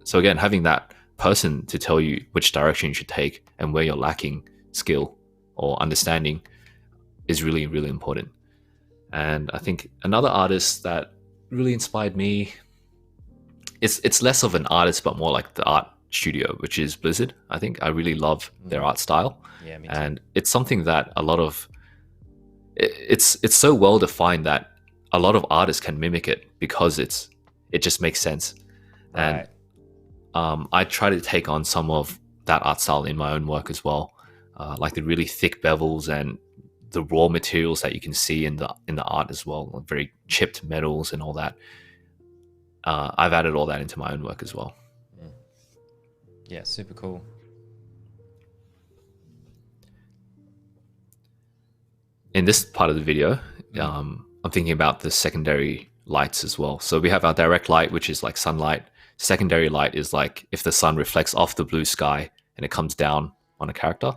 So again, having that person to tell you which direction you should take and where you're lacking skill or understanding is really, really important. And I think another artist that really inspired me, it's less of an artist but more like the art studio, which is Blizzard. I think I really love their art style. Yeah, me too. And it's something that it's so well defined that a lot of artists can mimic it because it just makes sense. Right. And I try to take on some of that art style in my own work as well, like the really thick bevels and the raw materials that you can see in the art as well, like very chipped metals and all that. I've added all that into my own work as well. Yeah, super cool. In this part of the video, I'm thinking about the secondary lights as well. So we have our direct light, which is like sunlight. Secondary light is like if the sun reflects off the blue sky and it comes down on a character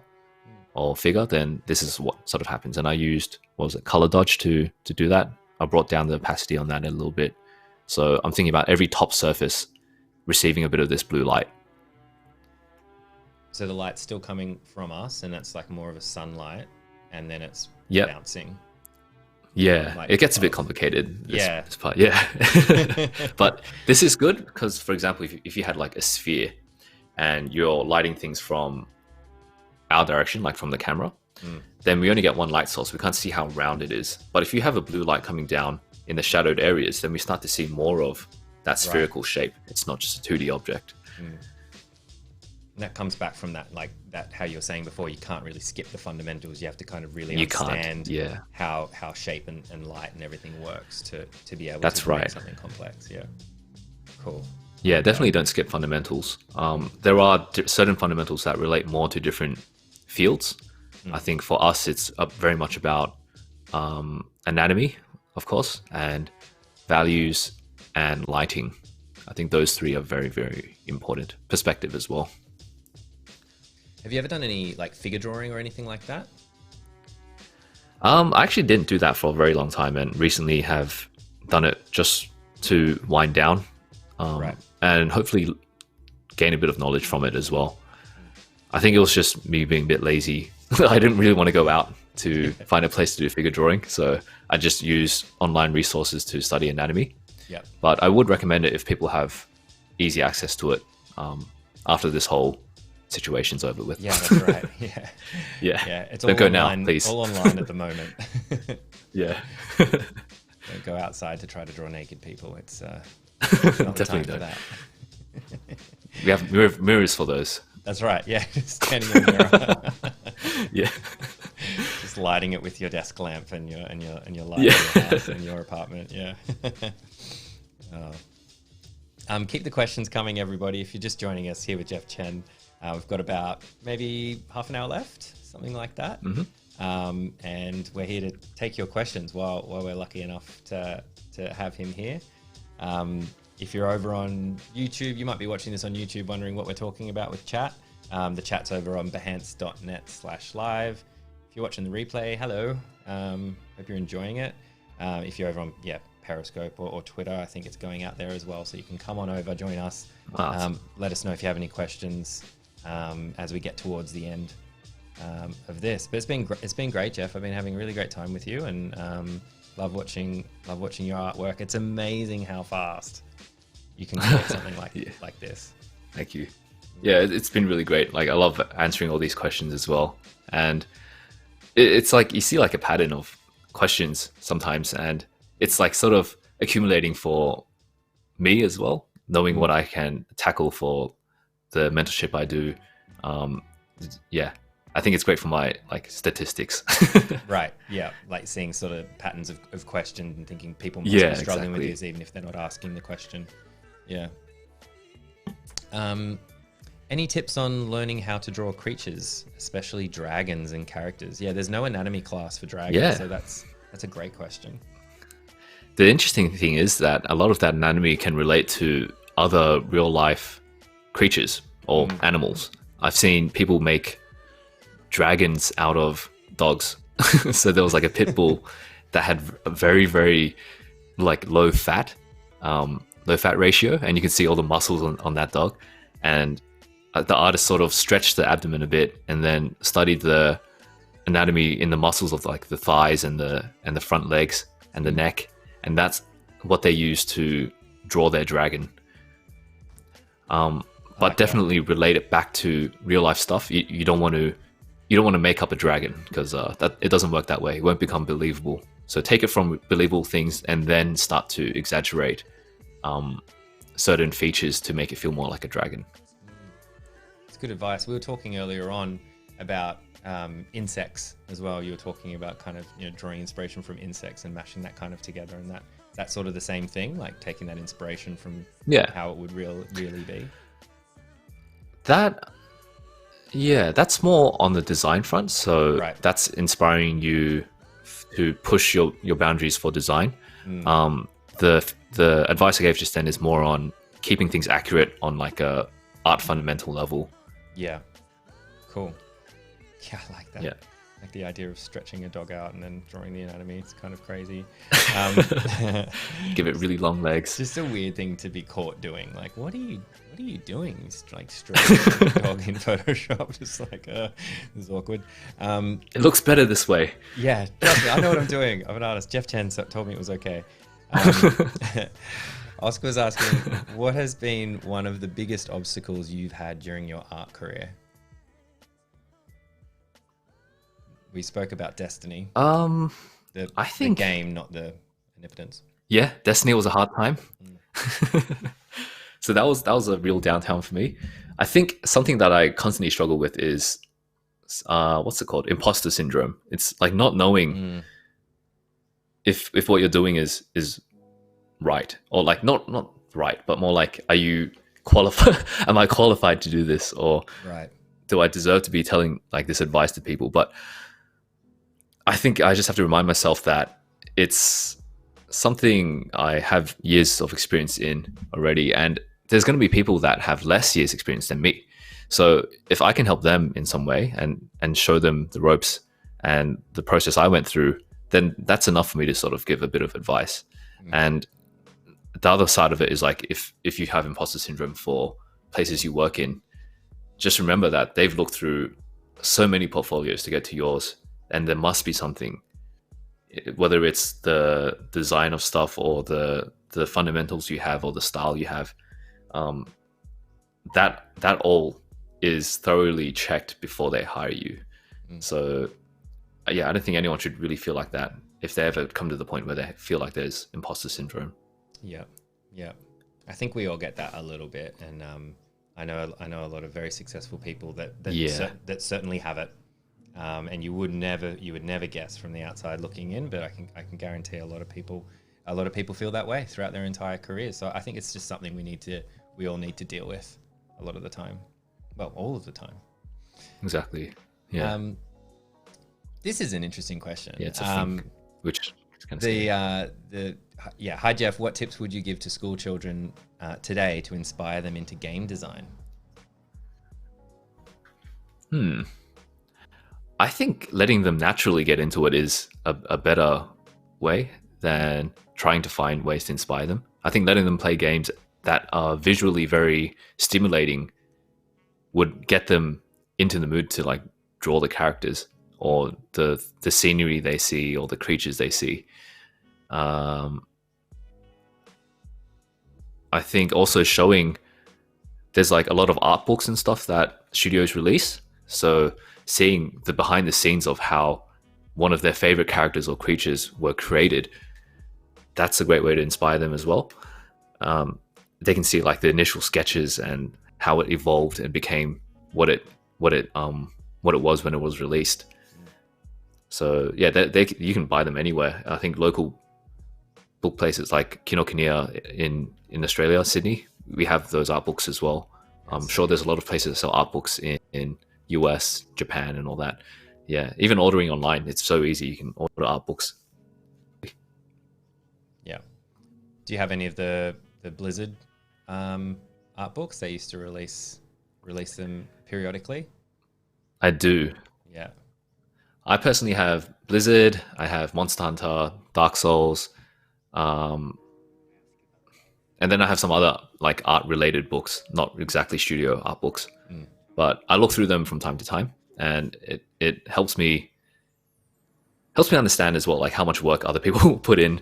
or figure, then this is what sort of happens. And I used, color dodge to do that. I brought down the opacity on that a little bit. So I'm thinking about every top surface receiving a bit of this blue light. So the light's still coming from us, and that's like more of a sunlight, and then it's bouncing. Yeah, like it gets a bit complicated. This part, yeah. But this is good because, for example, if you had like a sphere and you're lighting things from our direction, like from the camera, then we only get one light source. We can't see how round it is. But if you have a blue light coming down in the shadowed areas, then we start to see more of that spherical shape. It's not just a 2D object. And that comes back from that, like that, how you were saying before, you can't really skip the fundamentals. You have to kind of really understand how shape and light and everything works to be able to make something complex. Yeah. Cool. Yeah, definitely don't skip fundamentals. There are certain fundamentals that relate more to different fields. I think for us, it's very much about anatomy, of course, and values and lighting. I think those three are very, very important. Perspective as well. Have you ever done any like figure drawing or anything like that? I actually didn't do that for a very long time, and recently have done it just to wind down, Right. and hopefully gain a bit of knowledge from it as well. I think it was just me being a bit lazy. I didn't really want to go out to find a place to do figure drawing, so I just use online resources to study anatomy. Yeah. But I would recommend it if people have easy access to it after this whole situation's over with. Yeah, that's right. Yeah. Yeah. Yeah. It's Don't all go online, now, please. all online at the moment. Yeah. Don't go outside to try to draw naked people. It's not the Definitely time for don't. that. We have mirrors for those. That's right. Yeah. Just standing in the mirror. Yeah. Just lighting it with your desk lamp and your light Yeah. in your house in your apartment. Yeah. Keep the questions coming, everybody. If you're just joining us here with Jeff Chen, we've got about maybe half an hour left, something like that. Mm-hmm. And we're here to take your questions while we're lucky enough to have him here. If you're over on YouTube, you might be watching this on YouTube wondering what we're talking about with chat. The chat's over on behance.net/live. If you're watching the replay, hello. Hope you're enjoying it. If you're over on Periscope or Twitter, I think it's going out there as well. So you can come on over, join us. Awesome. Let us know if you have any questions as we get towards the end of this. But it's been great, Jeff. I've been having a really great time with you, and love watching your artwork. It's amazing how fast you can create something like this. Thank you. Yeah, it's been really great. Like, I love answering all these questions as well. And it's like you see like a pattern of questions sometimes, and it's like sort of accumulating for me as well, knowing what I can tackle for the mentorship I do. Yeah, I think it's great for my like statistics. Right. Yeah. Like seeing sort of patterns of questions and thinking people must be struggling with this, even if they're not asking the question. Yeah. Any tips on learning how to draw creatures, especially dragons and characters? Yeah, there's no anatomy class for dragons, so that's a great question. The interesting thing is that a lot of that anatomy can relate to other real life creatures or animals. I've seen people make dragons out of dogs. So there was like a pit bull that had a very, very like low fat ratio, and you can see all the muscles on that dog. And the artist sort of stretched the abdomen a bit and then studied the anatomy in the muscles of like the thighs and the front legs and the neck, and that's what they use to draw their dragon. But definitely relate it back to real life stuff. You don't want to make up a dragon, because that it doesn't work that way. It won't become believable. So take it from believable things and then start to exaggerate certain features to make it feel more like a dragon. It's good advice. We were talking earlier on about insects as well. You were talking about kind of drawing inspiration from insects and mashing that kind of together, and that's sort of the same thing, like taking that inspiration from how it would really be. That's more on the design front. So that's inspiring you to push your boundaries for design. The advice I gave just then is more on keeping things accurate on like a art fundamental level. Yeah. Cool. Yeah, I like that. Yeah. Like the idea of stretching a dog out and then drawing the anatomy. It's kind of crazy. Give it really long legs. Just a weird thing to be caught doing. Like, what are you doing? It's like stretching a dog in Photoshop. Just like, this is awkward. It looks better this way. Yeah, trust me, I know what I'm doing. I'm an artist. Jeff Chen told me it was okay. Oscar was asking, what has been one of the biggest obstacles you've had during your art career? We spoke about Destiny. I think the game, not the omnipotence. Yeah, Destiny was a hard time. So that was a real downtown for me. I think something that I constantly struggle with is what's it called? Imposter syndrome. It's like not knowing if what you're doing is right, or like not right, but more like, are you qualified? Am I qualified to do this, or do I deserve to be telling like this advice to people? But I think I just have to remind myself that it's something I have years of experience in already, and there's going to be people that have less years experience than me. So if I can help them in some way and show them the ropes and the process I went through, then that's enough for me to sort of give a bit of advice. And the other side of it is like, if you have imposter syndrome for places you work in, just remember that they've looked through so many portfolios to get to yours, and there must be something, whether it's the design of stuff or the fundamentals you have or the style you have, that all is thoroughly checked before they hire you. So yeah, I don't think anyone should really feel like that if they ever come to the point where they feel like there's imposter syndrome. Yeah. I think we all get that a little bit, and I know a lot of very successful people that certainly have it, and you would never guess from the outside looking in, but I can guarantee a lot of people feel that way throughout their entire careers. So I think it's just something we all need to deal with a lot of the time. Well, all of the time. Exactly. Yeah. This is an interesting question. Yeah, it's a thing, which is kind of scary. Hi Jeff, what tips would you give to school children today to inspire them into game design? I think letting them naturally get into it is a better way than trying to find ways to inspire them. I think letting them play games that are visually very stimulating would get them into the mood to like draw the characters or the scenery they see or the creatures they see. I think also showing there's like a lot of art books and stuff that studios release. So seeing the behind the scenes of how one of their favorite characters or creatures were created, that's a great way to inspire them as well. They can see like the initial sketches and how it evolved and became what it was when it was released. So yeah, you can buy them anywhere. I think local book places like Kinokuniya in Australia, Sydney, we have those art books as well. I'm sure there's a lot of places that sell art books in US, Japan, and all that. Yeah, even ordering online, it's so easy. You can order art books. Yeah. Do you have any of the Blizzard art books? They used to release them periodically. I do. Yeah. I personally have Blizzard. I have Monster Hunter, Dark Souls, and then I have some other like art related books, not exactly studio art books, but I look through them from time to time, and it helps me understand as well, like how much work other people put in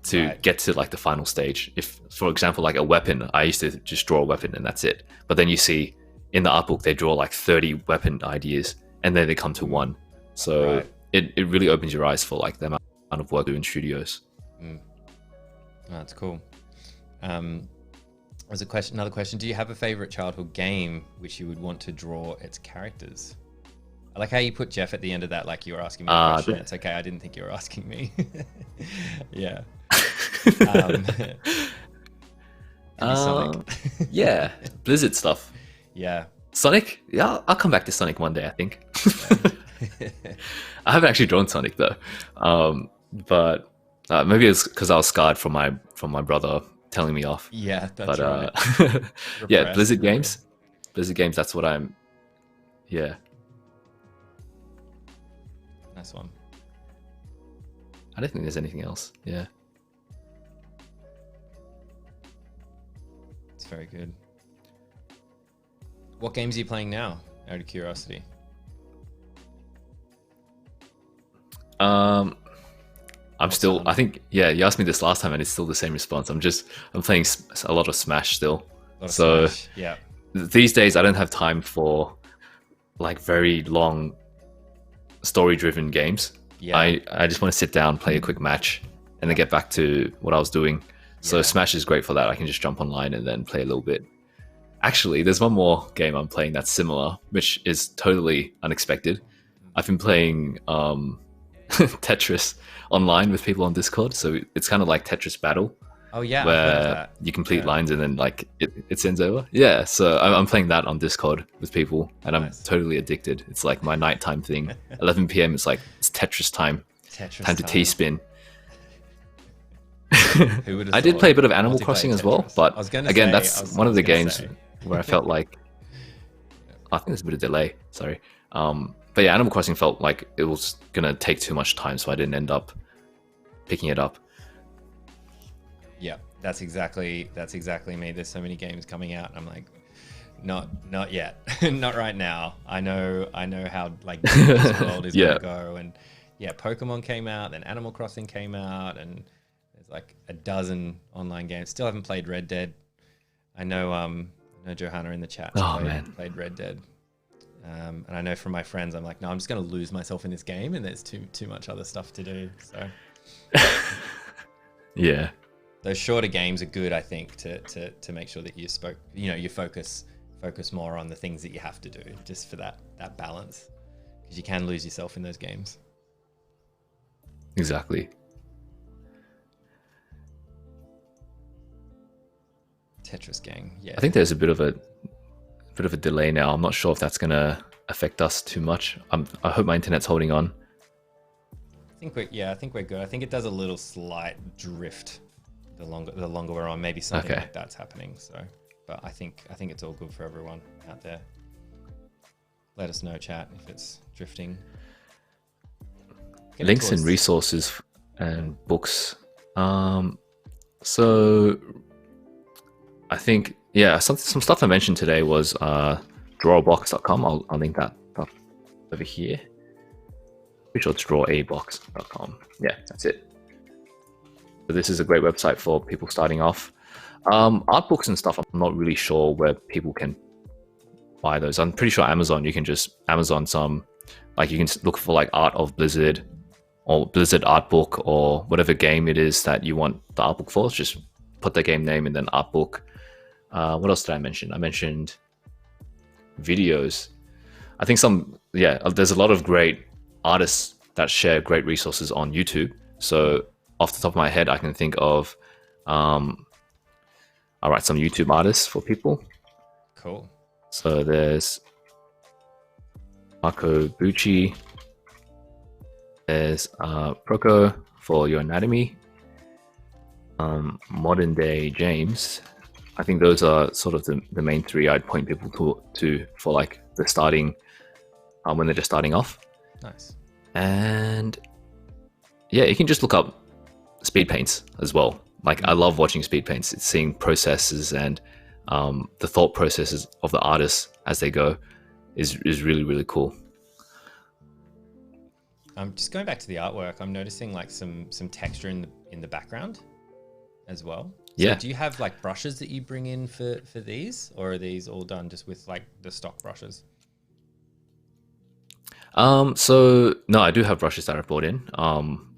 to get to like the final stage. If, for example, like a weapon, I used to just draw a weapon and that's it. But then you see in the art book, they draw like 30 weapon ideas and then they come to one. So it really opens your eyes for like the amount of work doing studios. That's cool. There's another question. Do you have a favorite childhood game which you would want to draw its characters? I like how you put Jeff at the end of that, like you were asking me a question. It's okay. I didn't think you were asking me. Yeah. Sonic. Yeah, Blizzard stuff. Yeah. Sonic? Yeah, I'll come back to Sonic one day, I think. I haven't actually drawn Sonic though. But maybe it's because I was scarred from my brother telling me off. Yeah, that's right. Yeah, Blizzard games. Blizzard games, that's what I'm... Yeah. Nice one. I don't think there's anything else. Yeah. It's very good. What games are you playing now, out of curiosity? I'm still, I think, yeah, you asked me this last time and it's still the same response. I'm playing a lot of Smash still. Smash. Yeah. These days I don't have time for like very long story-driven games. Yeah. I just want to sit down, play a quick match, and then get back to what I was doing. So Smash is great for that. I can just jump online and then play a little bit. Actually, there's one more game I'm playing that's similar, which is totally unexpected. I've been playing Tetris online with people on Discord. So it's kind of like Tetris Battle. Oh yeah, where you complete lines and then like it sends over. Yeah, so I'm playing that on Discord with people, and I'm totally addicted. It's like my nighttime thing. 11 p.m. It's Tetris time. Time to T-spin. I did play a bit of Animal Crossing as well, but again, that's one of the games where I felt like I think there's a bit of delay. Sorry. But yeah, Animal Crossing felt like it was gonna take too much time, so I didn't end up picking it up. Yeah, that's exactly me. There's so many games coming out, and I'm like, not yet, not right now. I know how like this world is Yeah. gonna go, and yeah, Pokemon came out, then Animal Crossing came out, and there's like a dozen online games. Still haven't played Red Dead. I know Johanna in the chat. She played Red Dead. And I know from my friends, I'm like, no, I'm just going to lose myself in this game, and there's too much other stuff to do. So, yeah, those shorter games are good, I think, to make sure that you focus more on the things that you have to do, just for that balance, because you can lose yourself in those games. Exactly. Tetris gang, yeah. I think there's a bit of a delay now. I'm not sure if that's gonna affect us too much. I hope my internet's holding on. I think we're good. I think it does a little slight drift the longer we're on. Maybe something like that's happening. So, but I think it's all good for everyone out there. Let us know, chat, if it's drifting. Links and resources and books. So I think, yeah, some stuff I mentioned today was drawbox.com. I'll link that up over here. Pretty sure it's drawabox.com. Yeah, that's it. So this is a great website for people starting off. Art books and stuff, I'm not really sure where people can buy those. I'm pretty sure Amazon, you can just Amazon some, like you can look for like Art of Blizzard or Blizzard art book or whatever game it is that you want the art book for. Just put the game name and then art book. What else did I mention? I mentioned videos. I think there's a lot of great artists that share great resources on YouTube. So off the top of my head, I can think of, I'll write some YouTube artists for people. Cool. So there's Marco Bucci. There's Proco for Your Anatomy. Modern Day James. I think those are sort of the main three I'd point people to for like the starting, when they're just starting off. Nice. And yeah, you can just look up speed paints as well. Like I love watching speed paints. It's seeing processes and the thought processes of the artists as they go is really, really cool. Just going back to the artwork, I'm noticing like some texture in the background as well. So yeah. Do you have like brushes that you bring in for these, or are these all done just with like the stock brushes? So no, I do have brushes that I've brought in.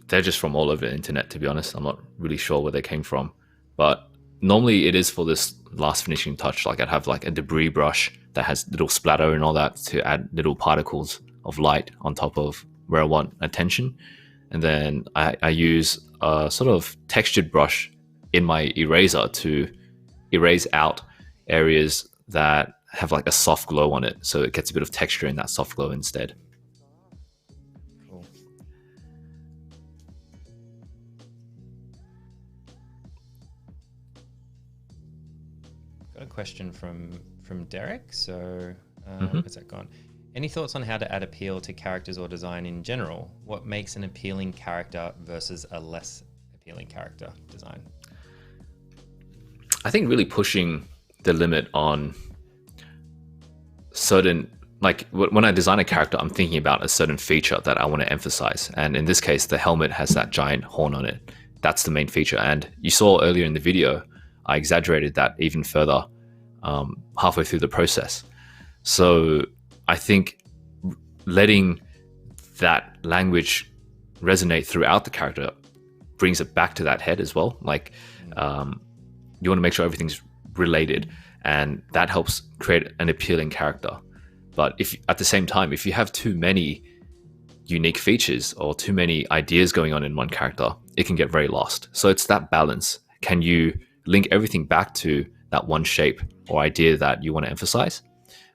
They're just from all over the internet, to be honest. I'm not really sure where they came from, but normally it is for this last finishing touch. Like I'd have like a debris brush that has little splatter and all that to add little particles of light on top of where I want attention. And then I use a sort of textured brush in my eraser to erase out areas that have like a soft glow on it. So it gets a bit of texture in that soft glow instead. Cool. Got a question from Derek. So where's that gone? Any thoughts on how to add appeal to characters or design in general? What makes an appealing character versus a less appealing character design? I think really pushing the limit on certain, like when I design a character, I'm thinking about a certain feature that I want to emphasize. And in this case, the helmet has that giant horn on it. That's the main feature. And you saw earlier in the video, I exaggerated that even further halfway through the process. So I think letting that language resonate throughout the character brings it back to that head as well. Like you want to make sure everything's related, and that helps create an appealing character. But if at the same time, if you have too many unique features or too many ideas going on in one character, it can get very lost. So it's that balance. Can you link everything back to that one shape or idea that you want to emphasize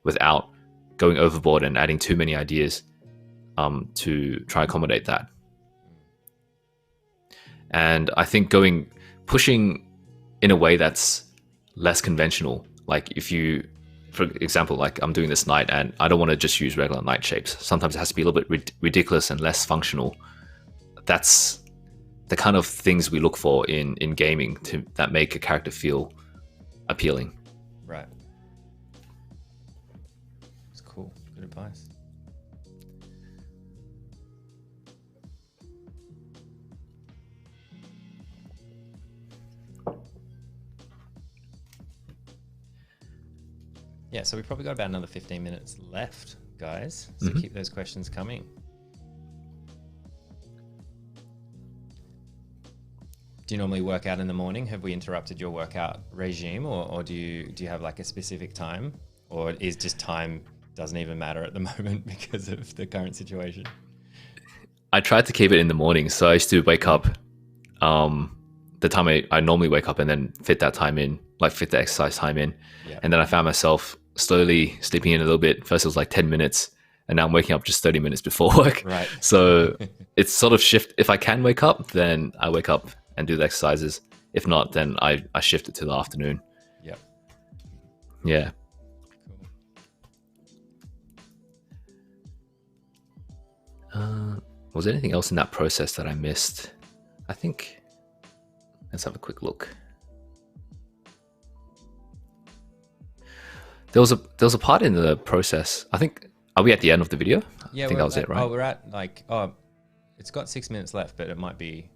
without going overboard and adding too many ideas to try and accommodate that? And I think pushing in a way that's less conventional. Like if you for example, like I'm doing this knight, and I don't want to just use regular knight shapes. Sometimes it has to be a little bit ridiculous and less functional. That's the kind of things we look for in gaming that make a character feel appealing. Right. It's cool. Good advice. Yeah, so we've probably got about another 15 minutes left, guys. So keep those questions coming. Do you normally work out in the morning? Have we interrupted your workout regime, or do you have like a specific time, or is just time doesn't even matter at the moment because of the current situation? I tried to keep it in the morning, so I used to wake up the time I normally wake up and then fit that time in, like fit the exercise time in. Yeah. And then I found myself slowly sleeping in a little bit. First it was like 10 minutes, and now I'm waking up just 30 minutes before work. Right. So it's sort of shift. If I can wake up, then I wake up and do the exercises. If not, then I shift it to the afternoon. Yep. Yeah. Cool. Was there anything else in that process that I missed? I think, let's have a quick look. There was a part in the process. I think, are we at the end of the video? Yeah, I think that was it, right? Oh, we're at like, it's got 6 minutes left, but it might be,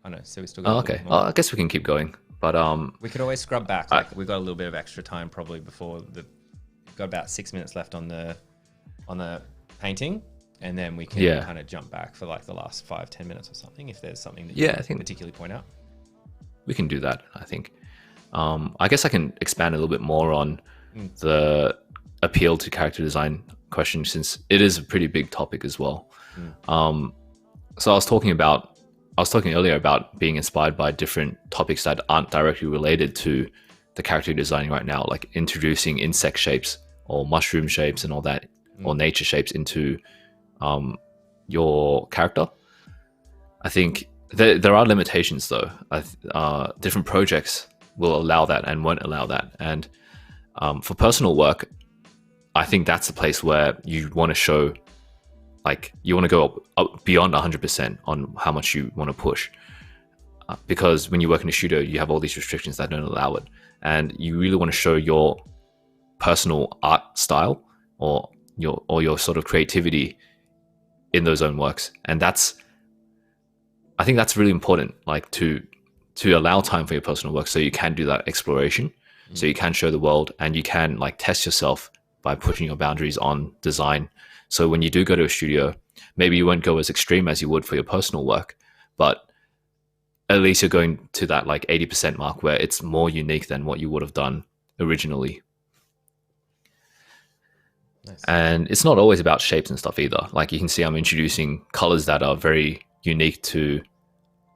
I don't know, so we still got okay. I guess we can keep going. But we could always scrub back. Like we've got a little bit of extra time probably before we've got about 6 minutes left on the painting, and then we can kind of jump back for like the last 5-10 minutes or something if there's something that you I think particularly point out. We can do that, I think. I guess I can expand a little bit more on the appeal to character design question, since it is a pretty big topic as well. So I was talking earlier about being inspired by different topics that aren't directly related to the character designing right now, like introducing insect shapes or mushroom shapes and all that, or nature shapes into your character. I think there are limitations though. Different projects will allow that and won't allow that. And for personal work, I think that's the place where you want to show, like you want to go up beyond 100% on how much you want to push. Because when you work in a studio, you have all these restrictions that don't allow it. And you really want to show your personal art style or your sort of creativity in those own works. And I think that's really important, like to allow time for your personal work so you can do that exploration, so you can show the world and you can like test yourself by pushing your boundaries on design. So when you do go to a studio, maybe you won't go as extreme as you would for your personal work, but at least you're going to that like 80% mark where it's more unique than what you would have done originally. Nice. And it's not always about shapes and stuff either. Like you can see I'm introducing colors that are very unique to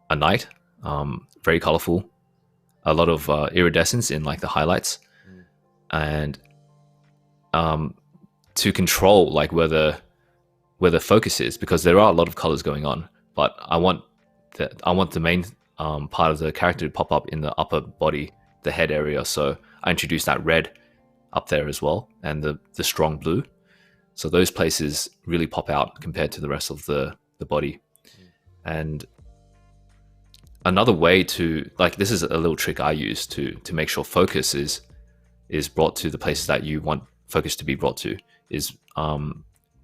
a knight, very colorful, a lot of iridescence in like the highlights, and to control like where the focus is, because there are a lot of colors going on, but I want the main part of the character to pop up in the upper body, the head area. So I introduced that red up there as well, and the strong blue. So those places really pop out compared to the rest of the body. And another way to, like, this is a little trick I use to make sure focus is brought to the places that you want focus to be brought to, is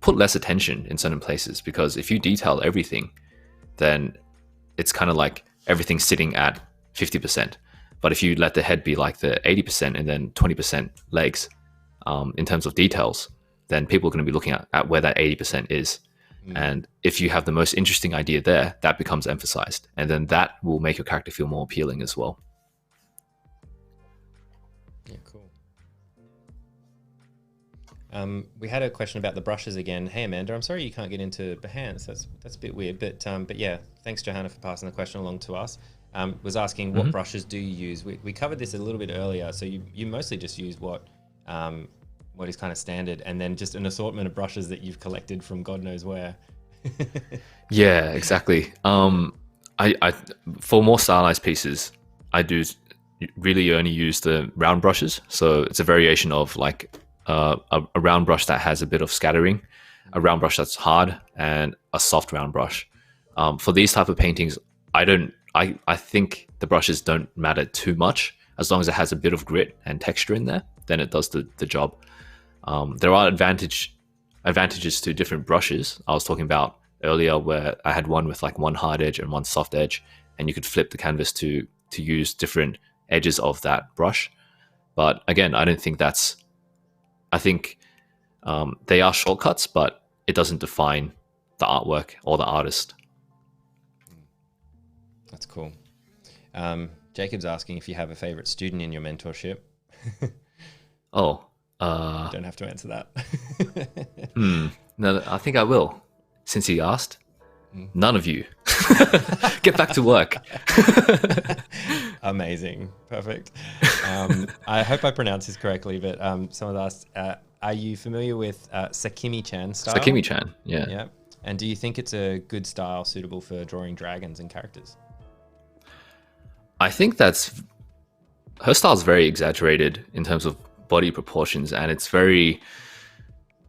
put less attention in certain places, because if you detail everything, then it's kind of like everything's sitting at 50%. But if you let the head be like the 80% and then 20% legs in terms of details, then people are going to be looking at where that 80% is. And if you have the most interesting idea there, that becomes emphasized. And then that will make your character feel more appealing as well. Yeah, cool. We had a question about the brushes again. Hey, Amanda, I'm sorry you can't get into Behance. That's a bit weird. But yeah, thanks, Johanna, for passing the question along to us. Was asking what brushes do you use? We covered this a little bit earlier. So you mostly just use what is kind of standard, and then just an assortment of brushes that you've collected from God knows where. Yeah, exactly. I for more stylized pieces, I do really only use the round brushes. So it's a variation of like a round brush that has a bit of scattering, a round brush that's hard, and a soft round brush. For these type of paintings, I think the brushes don't matter too much. As long as it has a bit of grit and texture in there, then it does the job. There are advantages to different brushes. I was talking about earlier where I had one with like one hard edge and one soft edge, and you could flip the canvas to use different edges of that brush. But again, I don't think that's. I think they are shortcuts, but it doesn't define the artwork or the artist. That's cool. Jacob's asking if you have a favorite student in your mentorship. Oh. Don't have to answer that. No, I think I will. Since he asked, none of you. Get back to work. Amazing. Perfect. I hope I pronounced this correctly, but someone asked, are you familiar with Sakimi-chan style? Sakimi-chan, yeah. Yeah. And do you think it's a good style suitable for drawing dragons and characters? I think her style is very exaggerated in terms of body proportions, and it's very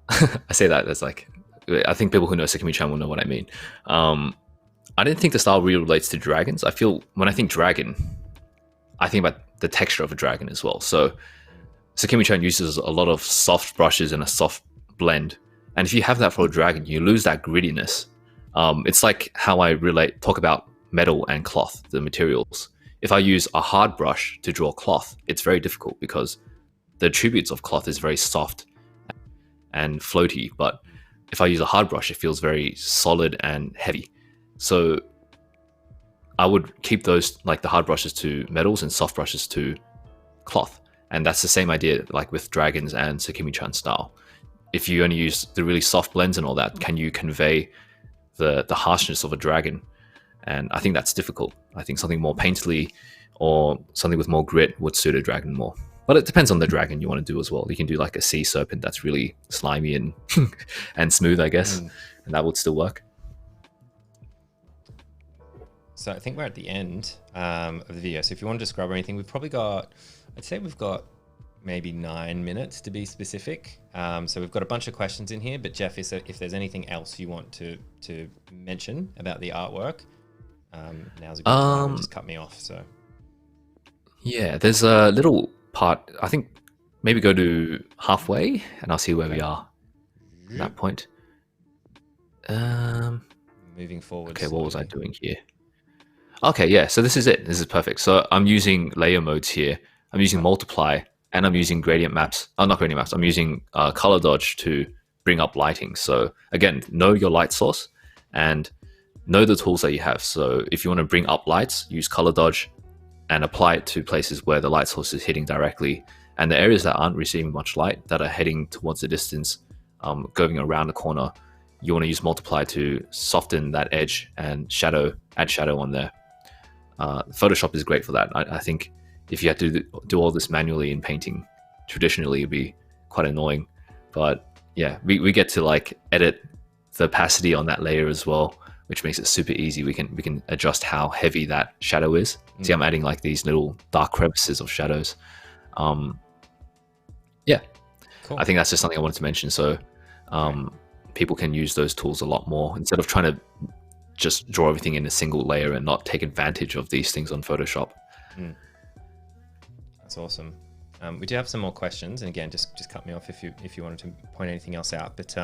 I say that as like, I think people who know Sakimi-chan will know what I mean. I don't think the style really relates to dragons. I feel when I think dragon, I think about the texture of a dragon as well. So Sakimi-chan uses a lot of soft brushes and a soft blend, and if you have that for a dragon, you lose that grittiness. It's like how I talk about metal and cloth, the materials. If I use a hard brush to draw cloth, it's very difficult because the attributes of cloth is very soft and floaty, but if I use a hard brush, it feels very solid and heavy. So I would keep those, like the hard brushes to metals and soft brushes to cloth. And that's the same idea like with dragons and Sakimi-chan style. If you only use the really soft blends and all that, can you convey the harshness of a dragon? And I think that's difficult. I think something more painterly or something with more grit would suit a dragon more. But it depends on the dragon you want to do as well. You can do like a sea serpent that's really slimy and and smooth, I guess, and that would still work. So I think we're at the end of the video. So if you want to describe anything, we've probably got, I'd say we've got maybe 9 minutes to be specific. So we've got a bunch of questions in here, but Jeff, if there's anything else you want to mention about the artwork, now's a good time. Just cut me off. So yeah, there's a little part. I think maybe go to halfway, and I'll see where we are at that point. Moving forward. Okay, slowly. What was I doing here? Okay, yeah. So this is it. This is perfect. So I'm using layer modes here. I'm using multiply, and I'm using gradient maps. Oh, not gradient maps. I'm using color dodge to bring up lighting. So again, know your light source and know the tools that you have. So if you want to bring up lights, use color dodge and apply it to places where the light source is hitting directly. And the areas that aren't receiving much light, that are heading towards the distance, going around the corner, you want to use multiply to soften that edge and add shadow on there. Photoshop is great for that. I think if you had to do all this manually in painting, traditionally it'd be quite annoying. But yeah, we get to like edit the opacity on that layer as well, which makes it super easy. We can adjust how heavy that shadow is. See, I'm adding like these little dark crevices of shadows. Yeah, cool. I think that's just something I wanted to mention. So people can use those tools a lot more instead of trying to just draw everything in a single layer and not take advantage of these things on Photoshop. That's awesome. We do have some more questions, and again, just cut me off if you wanted to point anything else out. But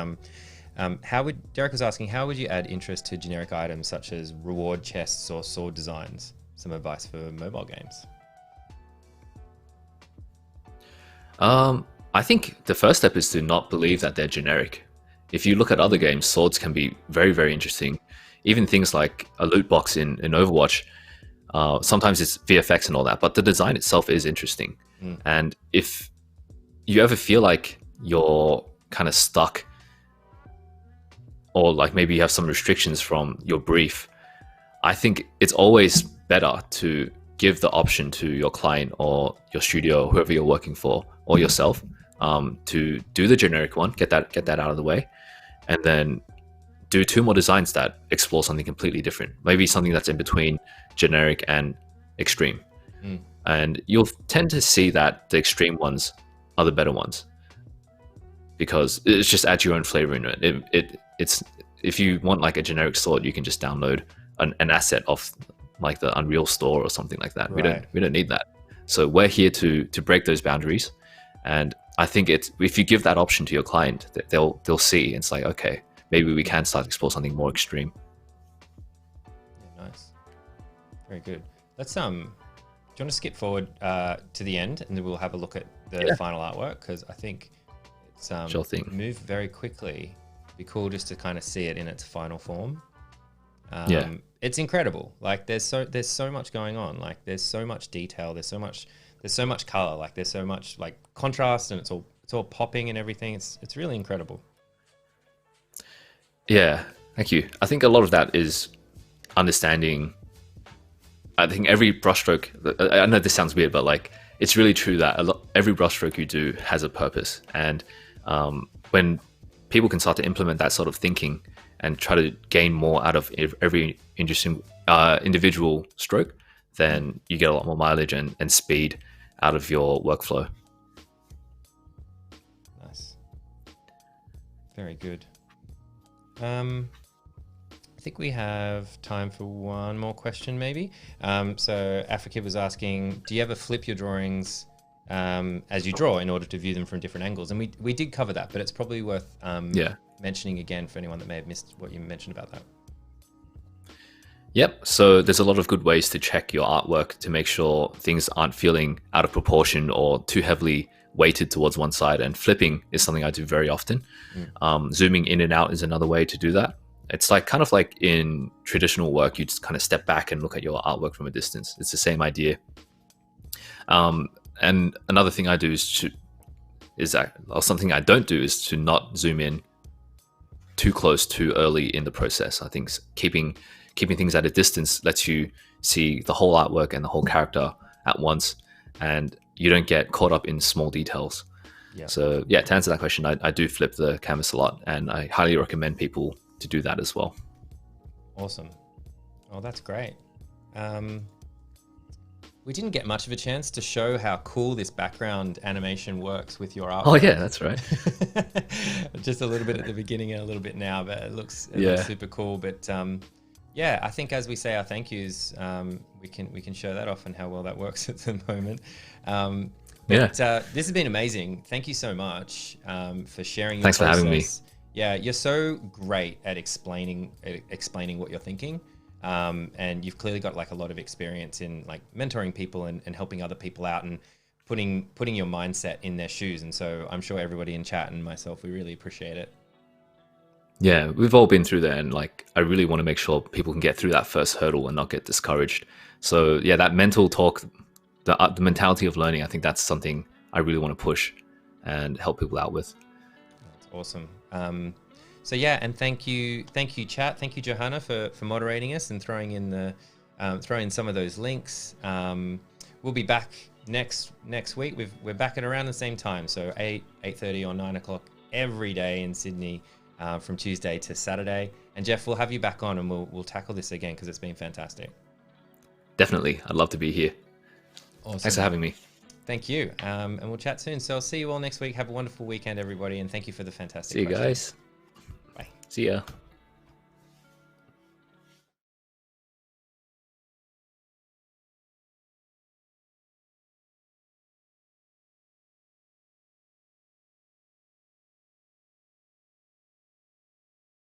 Derek was asking, how would you add interest to generic items such as reward chests or sword designs? Some advice for mobile games. I think the first step is to not believe that they're generic. If you look at other games, swords can be very, very interesting. Even things like a loot box in Overwatch, sometimes it's VFX and all that, but the design itself is interesting. And if you ever feel like you're kind of stuck, or like maybe you have some restrictions from your brief, I think it's always better to give the option to your client or your studio, whoever you're working for, or yourself, to do the generic one, get that out of the way, and then do 2 more designs that explore something completely different. Maybe something that's in between generic and extreme. And you'll tend to see that the extreme ones are the better ones. because it's just add your own flavor in it. It's if you want like a generic sort, you can just download an asset off like the Unreal Store or something like that. Right. We don't need that. So we're here to break those boundaries, and I think if you give that option to your client, they'll see. It's like, okay, maybe we can start to explore something more extreme. Yeah, nice. Very good. Let's do you want to skip forward to the end, and then we'll have a look at the final artwork, because I think it's Sure thing. moved very quickly. It'd be cool just to kind of see it in its final form. It's incredible. Like there's so much going on. Like there's so much detail. There's so much color. Like there's so much like contrast, and it's all popping and everything. It's really incredible. Yeah, thank you. I think a lot of that is understanding. I think every brushstroke, I know this sounds weird, but like it's really true that every brushstroke you do has a purpose. And when people can start to implement that sort of thinking and try to gain more out of every interesting individual stroke, then you get a lot more mileage and speed out of your workflow. Nice. Very good. I think we have time for one more question, maybe. So Africa was asking, do you ever flip your drawings as you draw in order to view them from different angles? And we did cover that, but it's probably worth mentioning again for anyone that may have missed what you mentioned about that. Yep. So there's a lot of good ways to check your artwork to make sure things aren't feeling out of proportion or too heavily weighted towards one side. And flipping is something I do very often. Zooming in and out is another way to do that. It's like kind of like in traditional work, you just kind of step back and look at your artwork from a distance. It's the same idea. And another thing I do or something I don't do is to not zoom in too close too early in the process. I think keeping things at a distance lets you see the whole artwork and the whole character at once, and you don't get caught up in small details. Yeah. So yeah, to answer that question, I do flip the canvas a lot, and I highly recommend people to do that as well. Awesome. Oh, that's great. We didn't get much of a chance to show how cool this background animation works with your artwork. Oh yeah, that's right. Just a little bit at the beginning and a little bit now, but it looks super cool. But yeah, I think as we say our thank yous, we can show that off and how well that works at the moment. This has been amazing. Thank you so much for sharing your Thanks process. for having me. Yeah, you're so great at explaining what you're thinking. And you've clearly got like a lot of experience in like mentoring people and helping other people out and putting your mindset in their shoes. And so I'm sure everybody in chat and myself, we really appreciate it. Yeah, we've all been through there, and like I really want to make sure people can get through that first hurdle and not get discouraged. So yeah, that mental talk, the mentality of learning, I think that's something I really want to push and help people out with. That's awesome. So yeah, and thank you, chat. Thank you, Johanna, for moderating us and throwing in some of those links. We'll be back next week. We're back at around the same time, so 8:30 or 9 o'clock every day in Sydney, from Tuesday to Saturday. And Jeff, we'll have you back on, and we'll tackle this again because it's been fantastic. Definitely, I'd love to be here. Awesome. Thanks for having me. Thank you, and we'll chat soon. So I'll see you all next week. Have a wonderful weekend, everybody, and thank you for the fantastic See you questions. guys. Bye. See ya.